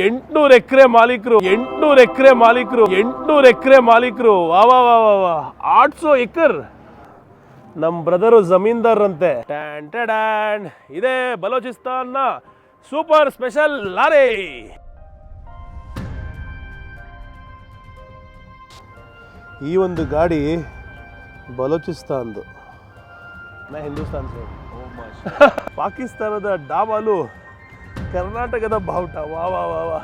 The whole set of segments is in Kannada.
800 ಎಕರೆ ಮಾಲೀಕರು 800 ಎಕರೆ ಮಾಲೀಕರು ವಾ ವಾ ವಾ ವಾ ವಾ 800 ಎಕರ್ ನಮ್ಮ ಬ್ರದರು ಜಮೀನ್ದಾರ್ ಅಂತೆ. ಟ್ಯಾನ್ ಟ್ಯಾನ್ ಇದೇ ಬಲೂಚಿಸ್ತಾನ್ನ ಸೂಪರ್ ಸ್ಪೆಷಲ್ ಲಾರಿ. ಈ ಒಂದು ಗಾಡಿ ಬಲೂಚಿಸ್ತಾನ್ದು, ನಾ ಹಿಂದೂಸ್ತಾನ್ ಪಾಕಿಸ್ತಾನದ ಡಾಬಾಲು ಕರ್ನಾಟಕದ ಬಾವುಟ. ವಾ ವಾ ವಾ ವಾ.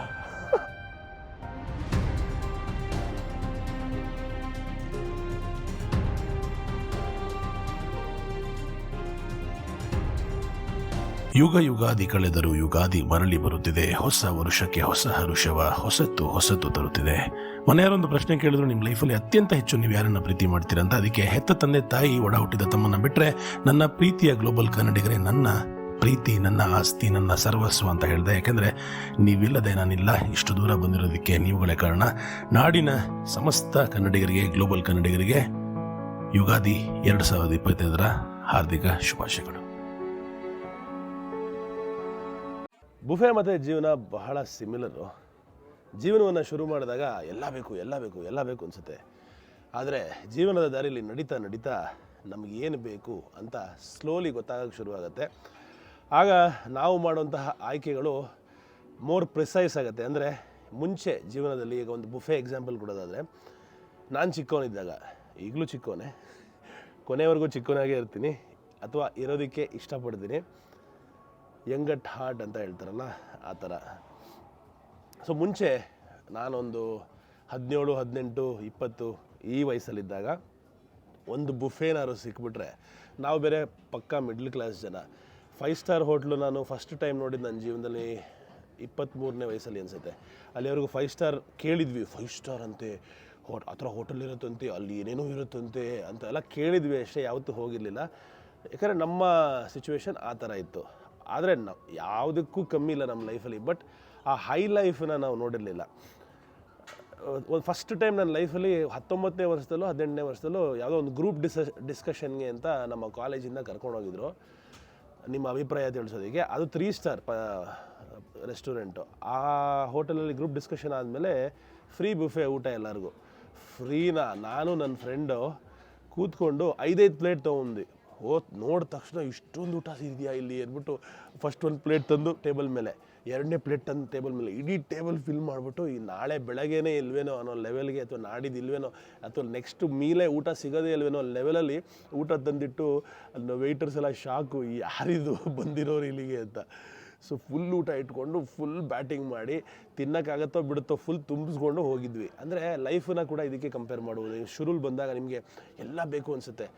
ಯುಗ ಯುಗಾದಿ ಕಳೆದರೂ ಯುಗಾದಿ ಮರಳಿ ಬರುತ್ತಿದೆ. ಹೊಸ ವರುಷಕ್ಕೆ ಹೊಸ ಹರುಷವ ಹೊಸತ್ತು ತರುತ್ತಿದೆ. ಮನೆಯವರೊಂದು ಪ್ರಶ್ನೆ ಕೇಳಿದ್ರು, ನಿಮ್ಮ ಲೈಫಲ್ಲಿ ಅತ್ಯಂತ ಹೆಚ್ಚು ನೀವು ಯಾರನ್ನ ಪ್ರೀತಿ ಮಾಡ್ತೀರಂತ. ಅದಕ್ಕೆ ಹೆತ್ತ ತಂದೆ ತಾಯಿ ಒಡ ಹುಟ್ಟಿದ ತಮ್ಮನ್ನ ಬಿಟ್ಟರೆ ನನ್ನ ಪ್ರೀತಿಯ ಗ್ಲೋಬಲ್ ಕನ್ನಡಿಗರೇ ನನ್ನ ಪ್ರೀತಿ, ನನ್ನ ಆಸ್ತಿ, ನನ್ನ ಸರ್ವಸ್ವ ಅಂತ ಹೇಳಿದೆ. ಯಾಕೆಂದರೆ ನೀವಿಲ್ಲದೆ ನಾನಿಲ್ಲ. ಇಷ್ಟು ದೂರ ಬಂದಿರೋದಕ್ಕೆ ನೀವುಗಳೇ ಕಾರಣ. ನಾಡಿನ ಸಮಸ್ತ ಕನ್ನಡಿಗರಿಗೆ, ಗ್ಲೋಬಲ್ ಕನ್ನಡಿಗರಿಗೆ ಯುಗಾದಿ 2025ರ ಹಾರ್ದಿಕ ಶುಭಾಶಯಗಳು. ಬುಫೆ ಮತ್ತು ಜೀವನ ಬಹಳ ಸಿಮಿಲರು. ಜೀವನವನ್ನು ಶುರು ಮಾಡಿದಾಗ ಎಲ್ಲ ಬೇಕು ಅನಿಸುತ್ತೆ. ಆದರೆ ಜೀವನದ ದಾರಿಯಲ್ಲಿ ನಡೀತಾ ನಮಗೇನು ಬೇಕು ಅಂತ ಸ್ಲೋಲಿ ಗೊತ್ತಾಗೋಕ್ಕೆ ಶುರುವಾಗುತ್ತೆ. ಆಗ ನಾವು ಮಾಡುವಂತಹ ಆಯ್ಕೆಗಳು ಮೋರ್ ಪ್ರಿಸೈಸ್ ಆಗುತ್ತೆ. ಅಂದರೆ ಮುಂಚೆ ಜೀವನದಲ್ಲಿ, ಈಗ ಒಂದು ಬುಫೆ ಎಕ್ಸಾಂಪಲ್ ಕೊಡೋದಾದರೆ, ನಾನು ಚಿಕ್ಕವನಿದ್ದಾಗ, ಈಗಲೂ ಚಿಕ್ಕವನೇ, ಕೊನೆವರೆಗೂ ಚಿಕ್ಕವನಾಗೇ ಇರ್ತೀನಿ ಅಥವಾ ಇರೋದಕ್ಕೆ ಇಷ್ಟಪಡ್ತೀನಿ. ಯಂಗ್ ಅಟ್ ಹಾರ್ಟ್ ಅಂತ ಹೇಳ್ತಾರಲ್ಲ, ಆ ಥರ. ಸೊ ಮುಂಚೆ ನಾನೊಂದು 17, 18, 20 ಈ ವಯಸ್ಸಲ್ಲಿದ್ದಾಗ ಒಂದು ಬುಫೇನಾದ್ರು ಸಿಕ್ಬಿಟ್ರೆ, ನಾವು ಬೇರೆ ಪಕ್ಕಾ ಮಿಡ್ಲ್ ಕ್ಲಾಸ್ ಜನ. 5 ಸ್ಟಾರ್ ಹೋಟ್ಲು ನಾನು ಫಸ್ಟ್ ಟೈಮ್ ನೋಡಿದ್ದು ನನ್ನ ಜೀವನದಲ್ಲಿ 23ನೇ ವಯಸ್ಸಲ್ಲಿ ಅನಿಸುತ್ತೆ. ಅಲ್ಲಿವರೆಗೂ 5 ಸ್ಟಾರ್ ಕೇಳಿದ್ವಿ. 5 ಸ್ಟಾರ್ ಅಂತೆ, ಆ ಥರ ಹೋಟೆಲ್ ಇರುತ್ತಂತೆ, ಅಲ್ಲಿ ಏನೇನೋ ಇರುತ್ತಂತೆ ಅಂತ ಎಲ್ಲ ಕೇಳಿದ್ವಿ ಅಷ್ಟೇ, ಯಾವತ್ತೂ ಹೋಗಿರಲಿಲ್ಲ. ಯಾಕಂದರೆ ನಮ್ಮ ಸಿಚುವೇಶನ್ ಆ ಥರ ಇತ್ತು. ಆದರೆ ನಾವು ಯಾವುದಕ್ಕೂ ಕಮ್ಮಿ ಇಲ್ಲ ನಮ್ಮ ಲೈಫಲ್ಲಿ. ಬಟ್ ಆ ಹೈ ಲೈಫನ್ನ ನಾವು ನೋಡಿರಲಿಲ್ಲ. ಒಂದು ಫಸ್ಟ್ ಟೈಮ್ ನನ್ನ ಲೈಫಲ್ಲಿ 19ನೇ ವರ್ಷದಲ್ಲೋ 18ನೇ ವರ್ಷದಲ್ಲೋ ಯಾವುದೋ ಒಂದು ಗ್ರೂಪ್ ಡಿಸ್ಕಷನ್ಗೆ ಅಂತ ನಮ್ಮ ಕಾಲೇಜಿಂದ ಕರ್ಕೊಂಡೋಗಿದ್ರು, ನಿಮ್ಮ ಅಭಿಪ್ರಾಯ ತಿಳಿಸೋದಕ್ಕೆ. ಅದು 3 ಸ್ಟಾರ್ ರೆಸ್ಟೋರೆಂಟು. ಆ ಹೋಟೆಲಲ್ಲಿ ಗ್ರೂಪ್ ಡಿಸ್ಕಷನ್ ಆದಮೇಲೆ ಫ್ರೀ ಬುಫೆ ಊಟ ಎಲ್ಲರಿಗೂ. ಫ್ರೀನಾ? ನಾನು ನನ್ನ ಫ್ರೆಂಡು ಕೂತ್ಕೊಂಡು 5 ಪ್ಲೇಟ್ ತೊಗೊಂಡು ನೋಡಿದ ತಕ್ಷಣ ಇಷ್ಟೊಂದು ಊಟ ಇದೆಯಾ ಇಲ್ಲಿ ಅಂದ್ಬಿಟ್ಟು ಫಸ್ಟ್ ಒಂದು ಪ್ಲೇಟ್ ತಂದು ಟೇಬಲ್ ಮೇಲೆ, 2ನೇ ಪ್ಲೇಟ್ ತಂದು ಟೇಬಲ್ ಮೇಲೆ, ಇಡೀ ಟೇಬಲ್ ಫಿಲ್ ಮಾಡಿಬಿಟ್ಟು ಈ ನಾಳೆ ಬೆಳಗ್ಗೆನೇ ಇಲ್ವೇನೋ ಅನ್ನೋ ಲೆವೆಲ್ಗೆ, ಅಥವಾ ನಾಡಿದ್ದು ಇಲ್ವೇನೋ, ಅಥವಾ ನೆಕ್ಸ್ಟ್ ಮೀಲೇ ಊಟ ಸಿಗೋದೇ ಇಲ್ವೇನೋ ಲೆವೆಲಲ್ಲಿ ಊಟ ತಂದಿಟ್ಟು ಅಲ್ಲಿ ವೆಯ್ಟರ್ಸ್ ಎಲ್ಲ ಶಾಕು, ಯಾರಿದು ಬಂದಿರೋರು ಇಲ್ಲಿಗೆ ಅಂತ. ಸೊ ಫುಲ್ ಊಟ ಇಟ್ಕೊಂಡು ಫುಲ್ ಬ್ಯಾಟಿಂಗ್ ಮಾಡಿ ತಿನ್ನೋಕ್ಕಾಗತ್ತೋ ಬಿಡುತ್ತೋ ಫುಲ್ ತುಂಬಿಸ್ಕೊಂಡು ಹೋಗಿದ್ವಿ. ಅಂದರೆ ಲೈಫನ್ನ ಕೂಡ ಇದಕ್ಕೆ ಕಂಪೇರ್ ಮಾಡ್ಬೋದು. ಶುರುಲಿ ಬಂದಾಗ ನಿಮಗೆ ಎಲ್ಲ ಬೇಕು ಅನಿಸುತ್ತೆ.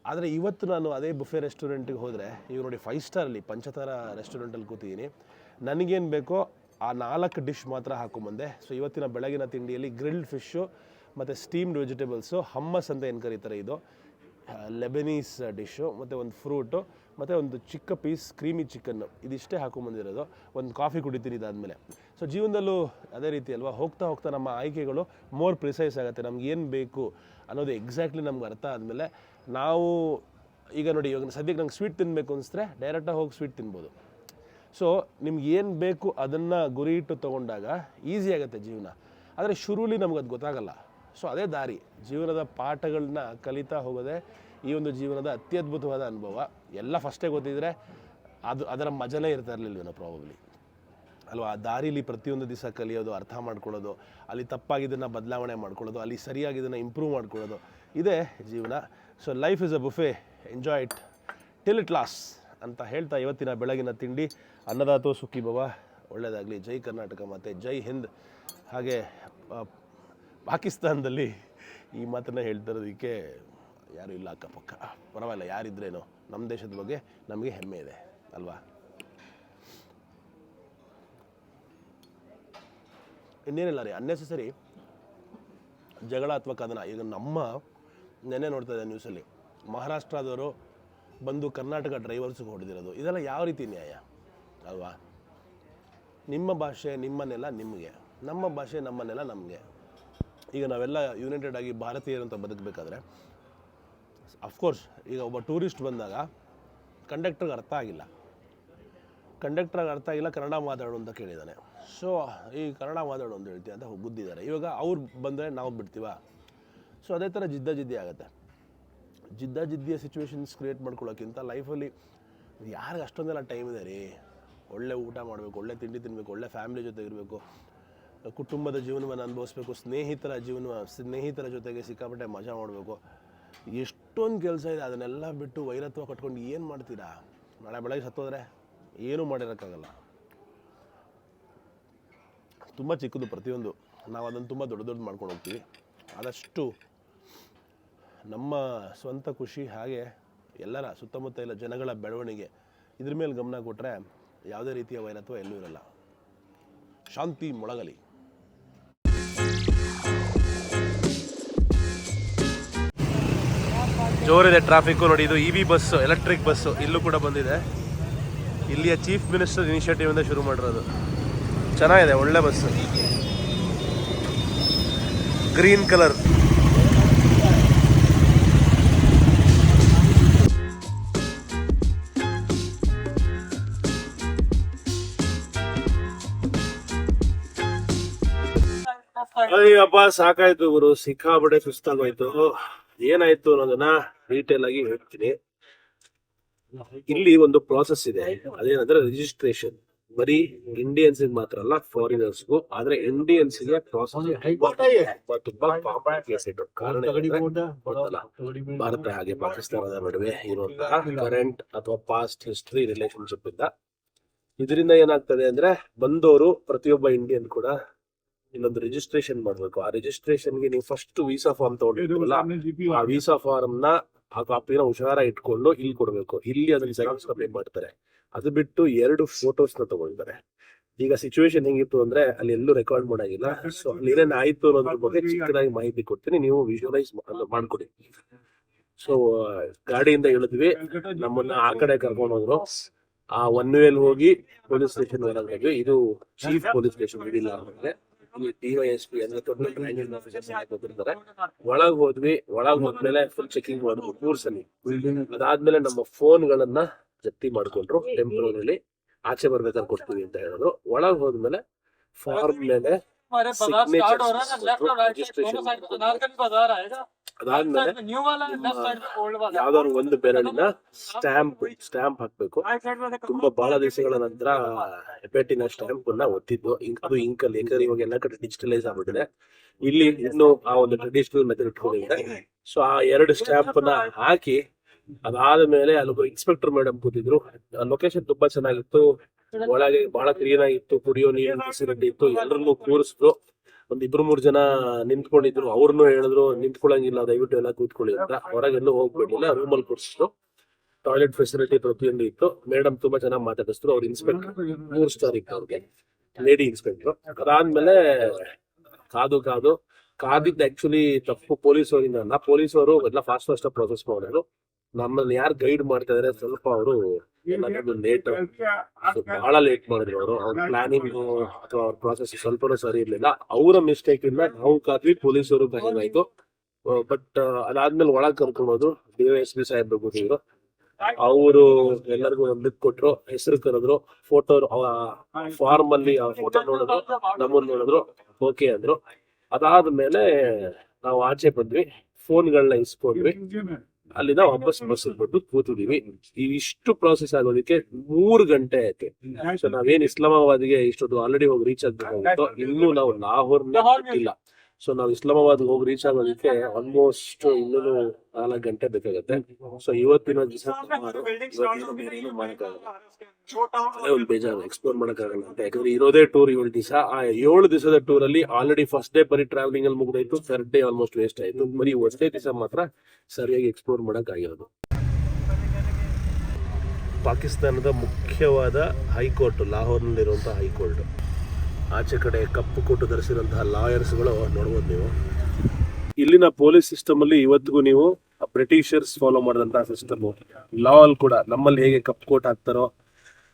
ಆದರೆ ಇವತ್ತು ನಾನು ಅದೇ ಬುಫೆ ರೆಸ್ಟೋರೆಂಟಿಗೆ ಹೋದರೆ, ಈಗ ನೋಡಿ 5 ಸ್ಟಾರಲ್ಲಿ ಪಂಚತಾರ ರೆಸ್ಟೋರೆಂಟಲ್ಲಿ ಕೂತಿದ್ದೀನಿ, ನನಗೇನು ಬೇಕೋ ಆ 4 ಡಿಶ್ ಮಾತ್ರ ಹಾಕೊಂಬಂದೆ. ಸೊ ಇವತ್ತಿನ ಬೆಳಗಿನ ತಿಂಡಿಯಲ್ಲಿ ಗ್ರಿಲ್ಡ್ ಫಿಶ್ಶು ಮತ್ತು ಸ್ಟೀಮ್ಡ್ ವೆಜಿಟೇಬಲ್ಸು, ಹಮ್ಮಸ್ ಅಂತ ಏನು ಕರೀತಾರೆ, ಇದು ಲೆಬನೀಸ್ ಡಿಶ್ಶು, ಮತ್ತು ಒಂದು ಫ್ರೂಟು, ಮತ್ತು ಒಂದು ಚಿಕ್ಕ ಪೀಸ್ ಕ್ರೀಮಿ ಚಿಕನ್ನು, ಇದಿಷ್ಟೇ ಹಾಕೊಂಬಂದಿರೋದು. ಒಂದು ಕಾಫಿ ಕುಡಿತೀನಿ ಇದಾದಮೇಲೆ. ಸೊ ಜೀವನದಲ್ಲೂ ಅದೇ ರೀತಿ ಅಲ್ವಾ, ಹೋಗ್ತಾ ನಮ್ಮ ಆಯ್ಕೆಗಳು ಮೋರ್ ಪ್ರಿಸೈಸ್ ಆಗುತ್ತೆ. ನಮ್ಗೆ ಏನು ಬೇಕು ಅನ್ನೋದು ಎಕ್ಸಾಕ್ಟ್ಲಿ ನಮ್ಗೆ ಅರ್ಥ ಆದಮೇಲೆ ನಾವು, ಈಗ ನೋಡಿ, ಇವಾಗ ಸದ್ಯಕ್ಕೆ ನಂಗೆ ಸ್ವೀಟ್ ತಿನ್ನಬೇಕು ಅನಿಸಿದ್ರೆ ಡೈರೆಕ್ಟಾಗಿ ಹೋಗಿ ಸ್ವೀಟ್ ತಿನ್ಬೋದು. ಸೊ ನಿಮ್ಗೆ ಏನು ಬೇಕು ಅದನ್ನು ಗುರಿ ಇಟ್ಟು ತೊಗೊಂಡಾಗ ಈಸಿ ಆಗುತ್ತೆ ಜೀವನ. ಆದರೆ ಶುರುಲಿ ನಮ್ಗೆ ಅದು ಗೊತ್ತಾಗಲ್ಲ. ಸೊ ಅದೇ ದಾರಿ. ಜೀವನದ ಪಾಠಗಳನ್ನ ಕಲಿತಾ ಹೋಗೋದೇ ಈ ಒಂದು ಜೀವನದ ಅತ್ಯದ್ಭುತವಾದ ಅನುಭವ. ಎಲ್ಲ ಫಸ್ಟೇ ಗೊತ್ತಿದ್ರೆ ಅದರ ಮಜಲೇ ಇರ್ತಾ ಇರಲಿಲ್ವೇನೋ ಪ್ರಾಬಬ್ಲಿ ಅಲ್ವಾ. ಆ ದಾರಿಲಿ ಪ್ರತಿಯೊಂದು ದಿವಸ ಕಲಿಯೋದು, ಅರ್ಥ ಮಾಡ್ಕೊಳ್ಳೋದು, ಅಲ್ಲಿ ತಪ್ಪಾಗಿದ್ದನ್ನು ಬದಲಾವಣೆ ಮಾಡ್ಕೊಳ್ಳೋದು, ಅಲ್ಲಿ ಸರಿಯಾಗಿದ್ದನ್ನು ಇಂಪ್ರೂವ್ ಮಾಡ್ಕೊಳ್ಳೋದು, ಇದೇ ಜೀವನ. So life is a ಬುಫೆ, enjoy it till it loss ಅಂತ ಹೇಳ್ತಾ ಇವತ್ತಿನ ಬೆಳಗಿನ ತಿಂಡಿ ಅನ್ನದಾತೋ ಸುಖಿ ಭವ, ಒಳ್ಳೆಯದಾಗಲಿ. ಜೈ ಕರ್ನಾಟಕ ಮತ್ತು ಜೈ ಹಿಂದ್. ಹಾಗೆ ಪಾಕಿಸ್ತಾನದಲ್ಲಿ ಈ ಮಾತನ್ನು ಹೇಳ್ತಿರೋದಕ್ಕೆ ಯಾರೂ ಇಲ್ಲ ಅಕ್ಕಪಕ್ಕ, ಪರವಾಗಿಲ್ಲ, ಯಾರಿದ್ರೇನೋ ನಮ್ಮ ದೇಶದ ಬಗ್ಗೆ ನಮಗೆ ಹೆಮ್ಮೆ ಇದೆ ಅಲ್ವಾ. ಇನ್ನೇನಿಲ್ಲ ರೀ, ಅನ್ನೆಸೆಸರಿ ಜಗಳ ಅಥವಾ ಕದನ. ಈಗ ನೆನ್ನೆ ನೋಡ್ತಾ ಇದ್ದೆ ನ್ಯೂಸಲ್ಲಿ, ಮಹಾರಾಷ್ಟ್ರದವರು ಬಂದು ಕರ್ನಾಟಕ ಡ್ರೈವರ್ಸ್ಗೆ ಹೊಡೆದಿರೋದು. ಇದೆಲ್ಲ ಯಾವ ರೀತಿ ನ್ಯಾಯ ಅಲ್ವಾ. ನಿಮ್ಮ ಭಾಷೆ ನಿಮ್ಮ ನೆಲ ನಿಮಗೆ, ನಮ್ಮ ಭಾಷೆ ನಮ್ಮ ನೆಲ ನಮಗೆ. ಈಗ ನಾವೆಲ್ಲ ಯುನೈಟೆಡ್ ಆಗಿ ಭಾರತೀಯರು ಅಂತ ಬದುಕಬೇಕಾದ್ರೆ, ಅಫ್ಕೋರ್ಸ್ ಈಗ ಒಬ್ಬ ಟೂರಿಸ್ಟ್ ಬಂದಾಗ ಕಂಡಕ್ಟರ್ಗೆ ಅರ್ಥ ಆಗಿಲ್ಲ, ಕನ್ನಡ ಮಾತಾಡು ಅಂತ ಕೇಳಿದ್ದಾನೆ. ಸೊ ಈ ಕನ್ನಡ ಮಾತಾಡೋ ಅಂತ ಹೇಳ್ತೀವಿ ಅಂತ ಗುದ್ದಿದ್ದಾರೆ. ಇವಾಗ ಅವ್ರು ಬಂದರೆ ನಾವು ಬಿಡ್ತೀವ. ಸೊ ಅದೇ ಥರ ಜಿದ್ದಿ ಆಗುತ್ತೆ. ಜಿದ್ದಿಯ ಸಿಚುವೇಶನ್ಸ್ ಕ್ರಿಯೇಟ್ ಮಾಡ್ಕೊಳ್ಳೋಕ್ಕಿಂತ ಲೈಫಲ್ಲಿ ಯಾರಿಗೆ ಅಷ್ಟೊಂದೆಲ್ಲ ಟೈಮ್ ಇದೆ ರೀ. ಒಳ್ಳೆ ಊಟ ಮಾಡಬೇಕು, ಒಳ್ಳೆ ತಿಂಡಿ ತಿನ್ನಬೇಕು, ಒಳ್ಳೆ ಫ್ಯಾಮಿಲಿ ಜೊತೆ ಇರಬೇಕು, ಕುಟುಂಬದ ಜೀವನವನ್ನು ಅನುಭವಿಸ್ಬೇಕು, ಸ್ನೇಹಿತರ ಜೊತೆಗೆ ಸಿಕ್ಕಾಪಟ್ಟೆ ಮಜಾ ಮಾಡಬೇಕು. ಎಷ್ಟೊಂದು ಕೆಲಸ ಇದೆ. ಅದನ್ನೆಲ್ಲ ಬಿಟ್ಟು ವೈರತ್ವ ಕಟ್ಕೊಂಡು ಏನು ಮಾಡ್ತೀರಾ? ನಾಳೆ ಬೆಳಗ್ಗೆ ಸತ್ತೋದ್ರೆ ಏನೂ ಮಾಡಿರೋಕ್ಕಾಗಲ್ಲ. ತುಂಬ ಚಿಕ್ಕದು ಪ್ರತಿಯೊಂದು. ನಾವು ಅದನ್ನು ತುಂಬ ದೊಡ್ಡ ಮಾಡ್ಕೊಂಡು ಹೋಗ್ತೀವಿ. ಆದಷ್ಟು ನಮ್ಮ ಸ್ವಂತ ಖುಷಿ ಹಾಗೆ ಎಲ್ಲರ ಸುತ್ತಮುತ್ತ ಇಲ್ಲ ಜನಗಳ ಬೆಳವಣಿಗೆ ಇದ್ರ ಮೇಲೆ ಗಮನ ಕೊಟ್ಟರೆ ಯಾವುದೇ ರೀತಿಯ ವೈರತ್ವ ಎಲ್ಲೂ ಇರಲ್ಲ. ಶಾಂತಿ ಮೊಳಗಲಿ. ಜೋರಿದೆ ಟ್ರಾಫಿಕ್ಕು ನೋಡಿ. ಇದು EV ಬಸ್ಸು, ಎಲೆಕ್ಟ್ರಿಕ್ ಬಸ್ಸು ಇಲ್ಲೂ ಕೂಡ ಬಂದಿದೆ. ಇಲ್ಲಿಯ ಚೀಫ್ ಮಿನಿಸ್ಟರ್ ಇನಿಷಿಯೇಟಿವ್ ಇಂದ ಶುರು ಮಾಡಿರೋದು. ಚೆನ್ನಾಗಿದೆ, ಒಳ್ಳೆ ಬಸ್ಸು, ಗ್ರೀನ್ ಕಲರ್. ಅಯ್ಯಪ್ಪ ಸಾಕಾಯ್ತು ಗುರು, ಸಿಕ್ಕಾಬಡೆ ಸುಸ್ತಾಗೋಯ್ತು. ಏನಾಯ್ತು ಅನ್ನೋದನ್ನ ಡೀಟೇಲ್ ಆಗಿ ಹೇಳ್ತೀನಿ. ಇಲ್ಲಿ ಒಂದು ಪ್ರಾಸೆಸ್ ಇದೆ, ಅದೇನಂದ್ರೆ ರಿಜಿಸ್ಟ್ರೇಷನ್. ಬರೀ ಇಂಡಿಯನ್ಸ್ ಮಾತ್ರ ಅಲ್ಲ, ಫಾರಿನರ್ಸ್ಗೂ. ಆದ್ರೆ ಇಂಡಿಯನ್ಸ್ ಗೆ ಪ್ರಾಸೆಸ್ ತುಂಬಾ ಕಾಂಪ್ಲೆಕ್ಸ್ ಇತ್ತು. ಕಾರಣ ಗೊತ್ತಲ್ಲ, ಭಾರತ ಹಾಗೆ ಪಾಕಿಸ್ತಾನದ ನಡುವೆ ಇರುವಂತಹ ಕರೆಂಟ್ ಅಥವಾ ಪಾಸ್ಟ್ ಹಿಸ್ಟ್ರಿ ರಿಲೇಶನ್ಶಿಪ್ ಇಂದ ಇದರಿಂದ ಏನಾಗ್ತದೆ ಅಂದ್ರೆ, ಬಂದವರು ಪ್ರತಿಯೊಬ್ಬ ಇಂಡಿಯನ್ ಕೂಡ ಇಲ್ಲೊಂದು ರಿಜಿಸ್ಟ್ರೇಷನ್ ಮಾಡ್ಬೇಕು. ಆ ರಿಜಿಸ್ಟ್ರೇಷನ್ಗೆ ನೀವು ಫಸ್ಟ್ ವೀಸಾ ಫಾರ್ಮ್ ತಗೊಂಡಿರ್ತೀರಲ್ಲ, ಆ ವೀಸಾ ಫಾರ್ಮ್ ನ ಆ ಕಾಪಿನ ಹುಷಾರ ಇಟ್ಕೊಂಡು ಇಲ್ಲಿ ಕೊಡ್ಬೇಕು. ಇಲ್ಲಿ ಅದನ್ನ ಜೆರಾಕ್ಸ್ ಕಾಪಿ ಮಾಡ್ತಾರೆ. ಅದು ಬಿಟ್ಟು 2 ಫೋಟೋಸ್ ನ ತಗೊಂಡಿದ್ದಾರೆ. ಈಗ ಸಿಚುವೇಶನ್ ಹೆಂಗಿತ್ತು ಅಂದ್ರೆ, ಅಲ್ಲಿ ಎಲ್ಲೂ ರೆಕಾರ್ಡ್ ಮಾಡಾಗಿಲ್ಲ. ಸೊ ಅಲ್ಲಿ ಏನೇನ್ ಆಯ್ತು ಅನ್ನೋದ್ರ ಬಗ್ಗೆ ಚಿಕ್ಕದಾಗಿ ಮಾಹಿತಿ ಕೊಡ್ತೀನಿ, ನೀವು ವಿಜುವಲೈಸ್ ಮಾಡ್ಕೊಡಿ. ಸೊ ಗಾಡಿಯಿಂದ ಇಳಿದ್ವಿ, ನಮ್ಮನ್ನ ಆ ಕಡೆ ಕರ್ಕೊಂಡು ಹೋದ್ರು. ಆ ಒನ್ ವೇಲ್ ಹೋಗಿ ಪೊಲೀಸ್ ಸ್ಟೇಷನ್ ಹೋದ್ವಿ. ಇದು ಚೀಫ್ ಪೊಲೀಸ್ ಸ್ಟೇಷನ್ ಇದಿಲ್ಲ ಅಂದ್ರೆ DYSP ಅಂದ್ರೆ ದೊಡ್ಡ ಟ್ರೈನಿಂಗ್ ಆಫೀಸರ್ಸ್ ಗೊತ್ತಿರ್ತಾರೆ. ಒಳಗ್ ಹೋದ್ವಿ. ಒಳಗ್ ಹೋದ್ಮೇಲೆ ಫುಲ್ ಚೆಕಿಂಗ್ ಮಾಡಿದ್ರು 3 ಸಲ. ಅದಾದ್ಮೇಲೆ ನಮ್ಮ ಫೋನ್ ಗಳನ್ನ ಜಪ್ತಿ ಮಾಡ್ಕೊಂಡ್ರು. ಟೆಂಪರರಿ ಆಚೆ ಬರ್ಬೇಕಾದ್ರೆ ಕೊಡ್ತೀವಿ ಅಂತ ಹೇಳಿದ್ರು. ಒಳಗ್ ಹೋದ್ಮೇಲೆ ಫಾರ್ಮ್ ಮೇಲೆ ಅದಾದ್ಮೇಲೆ ಯಾವ್ದಾದ್ರು ಒಂದು ಬೆರಳಿನ ಸ್ಟ್ಯಾಂಪ್ ಹಾಕ್ಬೇಕು. ತುಂಬಾ ಬಹಳ ದಿವಸಗಳ ನಂತರ ಹೆಪೇಟಿನ ಸ್ಟ್ಯಾಂಪ್ ಅನ್ನ ಒತ್ತಿದ್ದು. ಅದು ಇಂಕಲ್ಲಿ, ಯಾಕಂದ್ರೆ ಇವಾಗ ಎಲ್ಲ ಕಡೆ ಡಿಜಿಟಲೈಸ್ ಆಗ್ಬಿಟ್ಟಿದೆ. ಇಲ್ಲಿ ಇನ್ನು ಆ ಒಂದು ಟ್ರೆಡಿಷನಲ್ ಮೆಥಡ್ ಇಟ್ಕೊಂಡಿದೆ. ಸೊ ಆ 2 ಸ್ಟ್ಯಾಂಪ್ ನ ಹಾಕಿ ಅದಾದ್ಮೇಲೆ ಅಲ್ಲೊಬ್ಬ ಇನ್ಸ್ಪೆಕ್ಟರ್ ಮೇಡಮ್ ಕೂತಿದ್ರು. ಲೊಕೇಶನ್ ತುಂಬಾ ಚೆನ್ನಾಗಿತ್ತು, ಒಳಗೆ ಬಹಳ ಕ್ಲೀನ್ ಆಗಿತ್ತು, ಕುಡಿಯೋ ನೀರಿನ ಫೆಸಿಲಿಟಿ ಇತ್ತು. ಎಲ್ಲರನ್ನೂ ಕೂರಿಸಿದ್ರು. ಒಂದ್ 2-3 ಜನ ನಿಂತ್ಕೊಂಡಿದ್ರು. ಅವ್ರನ್ನು ಹೇಳಿದ್ರು ನಿಂತ್ಕೊಳ್ಳಂಗಿಲ್ಲ, ದಯವಿಟ್ಟು ಎಲ್ಲ ಕೂತ್ಕೊಳ್ಳಿ ಅಂತ. ಹೊರಗೆಲ್ಲೂ ಹೋಗ್ಬಿಟ್ಟಿಲ್ಲ, ರೂಮಲ್ಲಿ ಕೂರಿಸಿದ್ರು. ಟಾಯ್ಲೆಟ್ ಫೆಸಿಲಿಟಿ ಪ್ರತಿಯೊಂದು ಇತ್ತು. ಮೇಡಮ್ ತುಂಬಾ ಚೆನ್ನಾಗಿ ಮಾತಾಡಿಸಿದ್ರು. ಅವ್ರ ಇನ್ಸ್ಪೆಕ್ಟರ್ 3 ಸ್ಟಾರ್ ಇತ್ತು ಅವ್ರಿಗೆ, ಲೇಡಿ ಇನ್ಸ್ಪೆಕ್ಟರ್. ಅದಾದ್ಮೇಲೆ ಕಾದಿದ್ದು ಆಕ್ಚುಲಿ ತಪ್ಪು ಪೊಲೀಸವರಿಂದ. ಪೊಲೀಸವರು ಎಲ್ಲ ಫಾಸ್ಟ್ ಪ್ರೊಸೆಸ್ ಮಾಡಿದ್ರು. ನಮ್ಮಲ್ಲಿ ಯಾರು ಗೈಡ್ ಮಾಡ್ತಾ ಇದಾರೆ ಸ್ವಲ್ಪ ಅವರು ಲೇಟ್, ಬಹಳ ಲೇಟ್ ಮಾಡಿದ್ರು. ಅವ್ರ ಪ್ಲಾನಿಂಗ್ ಅಥವಾ ಅವ್ರ ಪ್ರಾಸೆಸ್ ಸ್ವಲ್ಪ ಸರಿ ಇರ್ಲಿಲ್ಲ. ಅವರ ಮಿಸ್ಟೇಕ್ ಇಂದ ನಾವು ಕಾದ್ವಿ, ಪೊಲೀಸರು ಆಯ್ತು. ಬಟ್ ಅದಾದ್ಮೇಲೆ ಒಳಗ್ ಕರ್ಕೊಂಡು ಹೋದ್ರು. DYSP ಸಾಹೇಬ್ರು ಕೂತಿದ್ರು. ಅವರು ಎಲ್ಲರಿಗೂ ಒಂದು ಕೊಟ್ರು, ಹೆಸರು ಕರೆದ್ರು, ಫೋಟೋ ಫಾರ್ಮ್ ಅಲ್ಲಿ ಫೋಟೋ ನೋಡಿದ್ರು, ನಮ್ಮನ್ನ ನೋಡಿದ್ರು, ಓಕೆ ಅಂದ್ರು. ಅದಾದ್ಮೇಲೆ ನಾವು ಆಚೆ ಬಂದ್ವಿ, ಫೋನ್ಗಳನ್ನ ಇಸ್ಕೊಂಡ್ವಿ. ಅಲ್ಲಿಂದ ವಾಪಸ್ ಬಸ್ ಬಿಟ್ಟು ಕೂತಿದೀವಿ. ಇಷ್ಟು ಪ್ರಾಸೆಸ್ ಆಗೋದಕ್ಕೆ 3 ಗಂಟೆ ಆಯ್ತು. ಸೊ ನಾವೇನ್ ಇಸ್ಲಾಮಾಬಾದ್ಗೆ ಇಷ್ಟೊಂದು ಆಲ್ರೆಡಿ ಹೋಗಿ ರೀಚ್ ಆಗ್ಬೇಕಾಗಿತ್ತು. ಇನ್ನು ನಾವು ಲಾಹೋರ್ನ ಬಿಟ್ಟಿಲ್ಲ. ಸೊ ನಾವು ಇಸ್ಲಾಮಾಬಾದ್ ಹೋಗಿ ರೀಚ್ ಆಗೋದಕ್ಕೆ ಆಲ್ಮೋಸ್ಟ್ ಇನ್ನೂ 4 ಗಂಟೆ ಬೇಕಾಗತ್ತೆ. ಸೊ ಇವತ್ತಿನ ದಿವಸ ಒಂದು ಬೇಜಾರು, ಎಕ್ಸ್ಪ್ಲೋರ್ ಮಾಡಕ್ಕಾಗಲ್ಲ ಅಂತ. ಯಾಕಂದ್ರೆ ಇರೋದೇ ಟೂರ್ 7 ದಿವಸ. ಆ 7 ದಿವಸದ ಟೂರ್ ಅಲ್ಲಿ ಆಲ್ರೆಡಿ ಫಸ್ಟ್ ಡೇ ಬರೀ ಟ್ರಾವೆಲಿಂಗ್ ಅಲ್ಲಿ ಮುಗ್ದಾಯ್ತು. 3rd ಡೇ ಆಲ್ಮೋಸ್ಟ್ ವೇಸ್ಟ್ ಆಯ್ತು. ಬರೀ ಒಂದೇ ದಿವಸ ಮಾತ್ರ ಸರಿಯಾಗಿ ಎಕ್ಸ್ಪ್ಲೋರ್ ಮಾಡಕ್ ಆಗಿರೋದು. ಪಾಕಿಸ್ತಾನದ ಮುಖ್ಯವಾದ ಹೈಕೋರ್ಟ್, ಲಾಹೋರ್ನಲ್ಲಿರುವಂತಹ ಹೈಕೋರ್ಟ್. ಆಚೆ ಕಡೆ ಕಪ್ಪು ಕೋಟು ಧರಿಸಿರುವಂತಹ ಲಾಯರ್ಸ್ಗಳು ನೋಡ್ಬೋದು ನೀವು. ಇಲ್ಲಿನ ಪೊಲೀಸ್ ಸಿಸ್ಟಮ್ ಅಲ್ಲಿ ಇವತ್ತಿಗೂ ನೀವು ಬ್ರಿಟಿಷರ್ಸ್ ಫಾಲೋ ಮಾಡಿದಂತಹ ಸಿಸ್ಟಮ್. ಲಾ ಅಲ್ಲಿ ಕೂಡ ನಮ್ಮಲ್ಲಿ ಹೇಗೆ ಕಪ್ ಕೋಟ್ ಹಾಕ್ತಾರೋ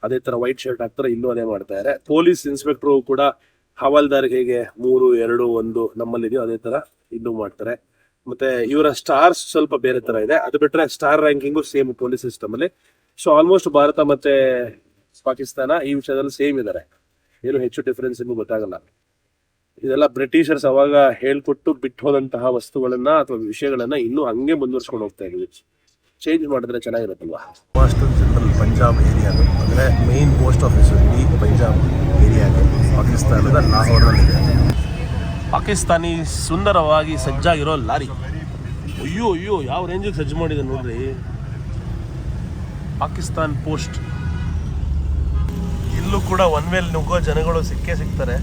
ಅದೇ ತರ ವೈಟ್ ಶರ್ಟ್ ಹಾಕ್ತಾರೋ, ಇಲ್ಲೂ ಅದೇ ಮಾಡ್ತಾ ಇದ್ದಾರೆ. ಪೊಲೀಸ್ ಇನ್ಸ್ಪೆಕ್ಟರ್ ಕೂಡ ಹವಾಲ್ದಾರ್ ಹೇಗೆ 3, 2, 1 ನಮ್ಮಲ್ಲಿ ಇದೆಯೋ ಅದೇ ತರ ಇಲ್ಲೂ ಮಾಡ್ತಾರೆ. ಮತ್ತೆ ಇವರ ಸ್ಟಾರ್ಸ್ ಸ್ವಲ್ಪ ಬೇರೆ ತರ ಇದೆ. ಅದು ಬಿಟ್ರೆ star ranking same police system ಅಲ್ಲಿ. ಸೊ ಆಲ್ಮೋಸ್ಟ್ ಭಾರತ ಮತ್ತೆ ಪಾಕಿಸ್ತಾನ ಈ ವಿಷಯದಲ್ಲಿ ಸೇಮ್ ಇದ್ದಾರೆ. ಏನು ಹೆಚ್ಚು ಡಿಫ್ರೆನ್ಸ್ ಇನ್ನೂ ಗೊತ್ತಾಗಲ್ಲ. ಇದೆಲ್ಲ ಬ್ರಿಟಿಷರ್ಸ್ ಅವಾಗ ಹೇಳ್ಕೊಟ್ಟು ಬಿಟ್ಟು ಹೋದಂತಹ ವಸ್ತುಗಳನ್ನ ಅಥವಾ ವಿಷಯಗಳನ್ನ ಇನ್ನೂ ಹಂಗೆ ಮುಂದುವರ್ಸ್ಕೊಂಡು ಹೋಗ್ತಾ ಇದೀವಿ. ಚೇಂಜ್ ಮಾಡಿದ್ರೆ ಚೆನ್ನಾಗಿರುತ್ತಲ್ವಾ. ಮಾಸ್ಟರ್ ಜನರಲ್ ಪಂಜಾಬ್ ಏರಿಯಾದು ಅಂದರೆ ಮೇನ್ ಪೋಸ್ಟ್ ಆಫೀಸು ಇಡೀ ಪಂಜಾಬ್ ಏರಿಯಾಗೆ ಪಾಕಿಸ್ತಾನದ ಲಾಹೋರ್ನಲ್ಲಿದೆ. ಪಾಕಿಸ್ತಾನಿ ಸುಂದರವಾಗಿ ಸಜ್ಜಾಗಿರೋ ಲಾರಿ. ಅಯ್ಯೋ ಅಯ್ಯೋ ಯಾವ ರೇಂಜಿಗೆ ಸಜ್ಜು ಮಾಡಿದೆ ನೋಡ್ರಿ. ಪಾಕಿಸ್ತಾನ್ ಪೋಸ್ಟ್. ಇಲ್ಲೂ ಕೂಡ ಒನ್ ವೇಲ್ ನುಗ್ಗೋ ಜನಗಳು ಸಿಕ್ಕೇ ಸಿಗ್ತಾರೆ.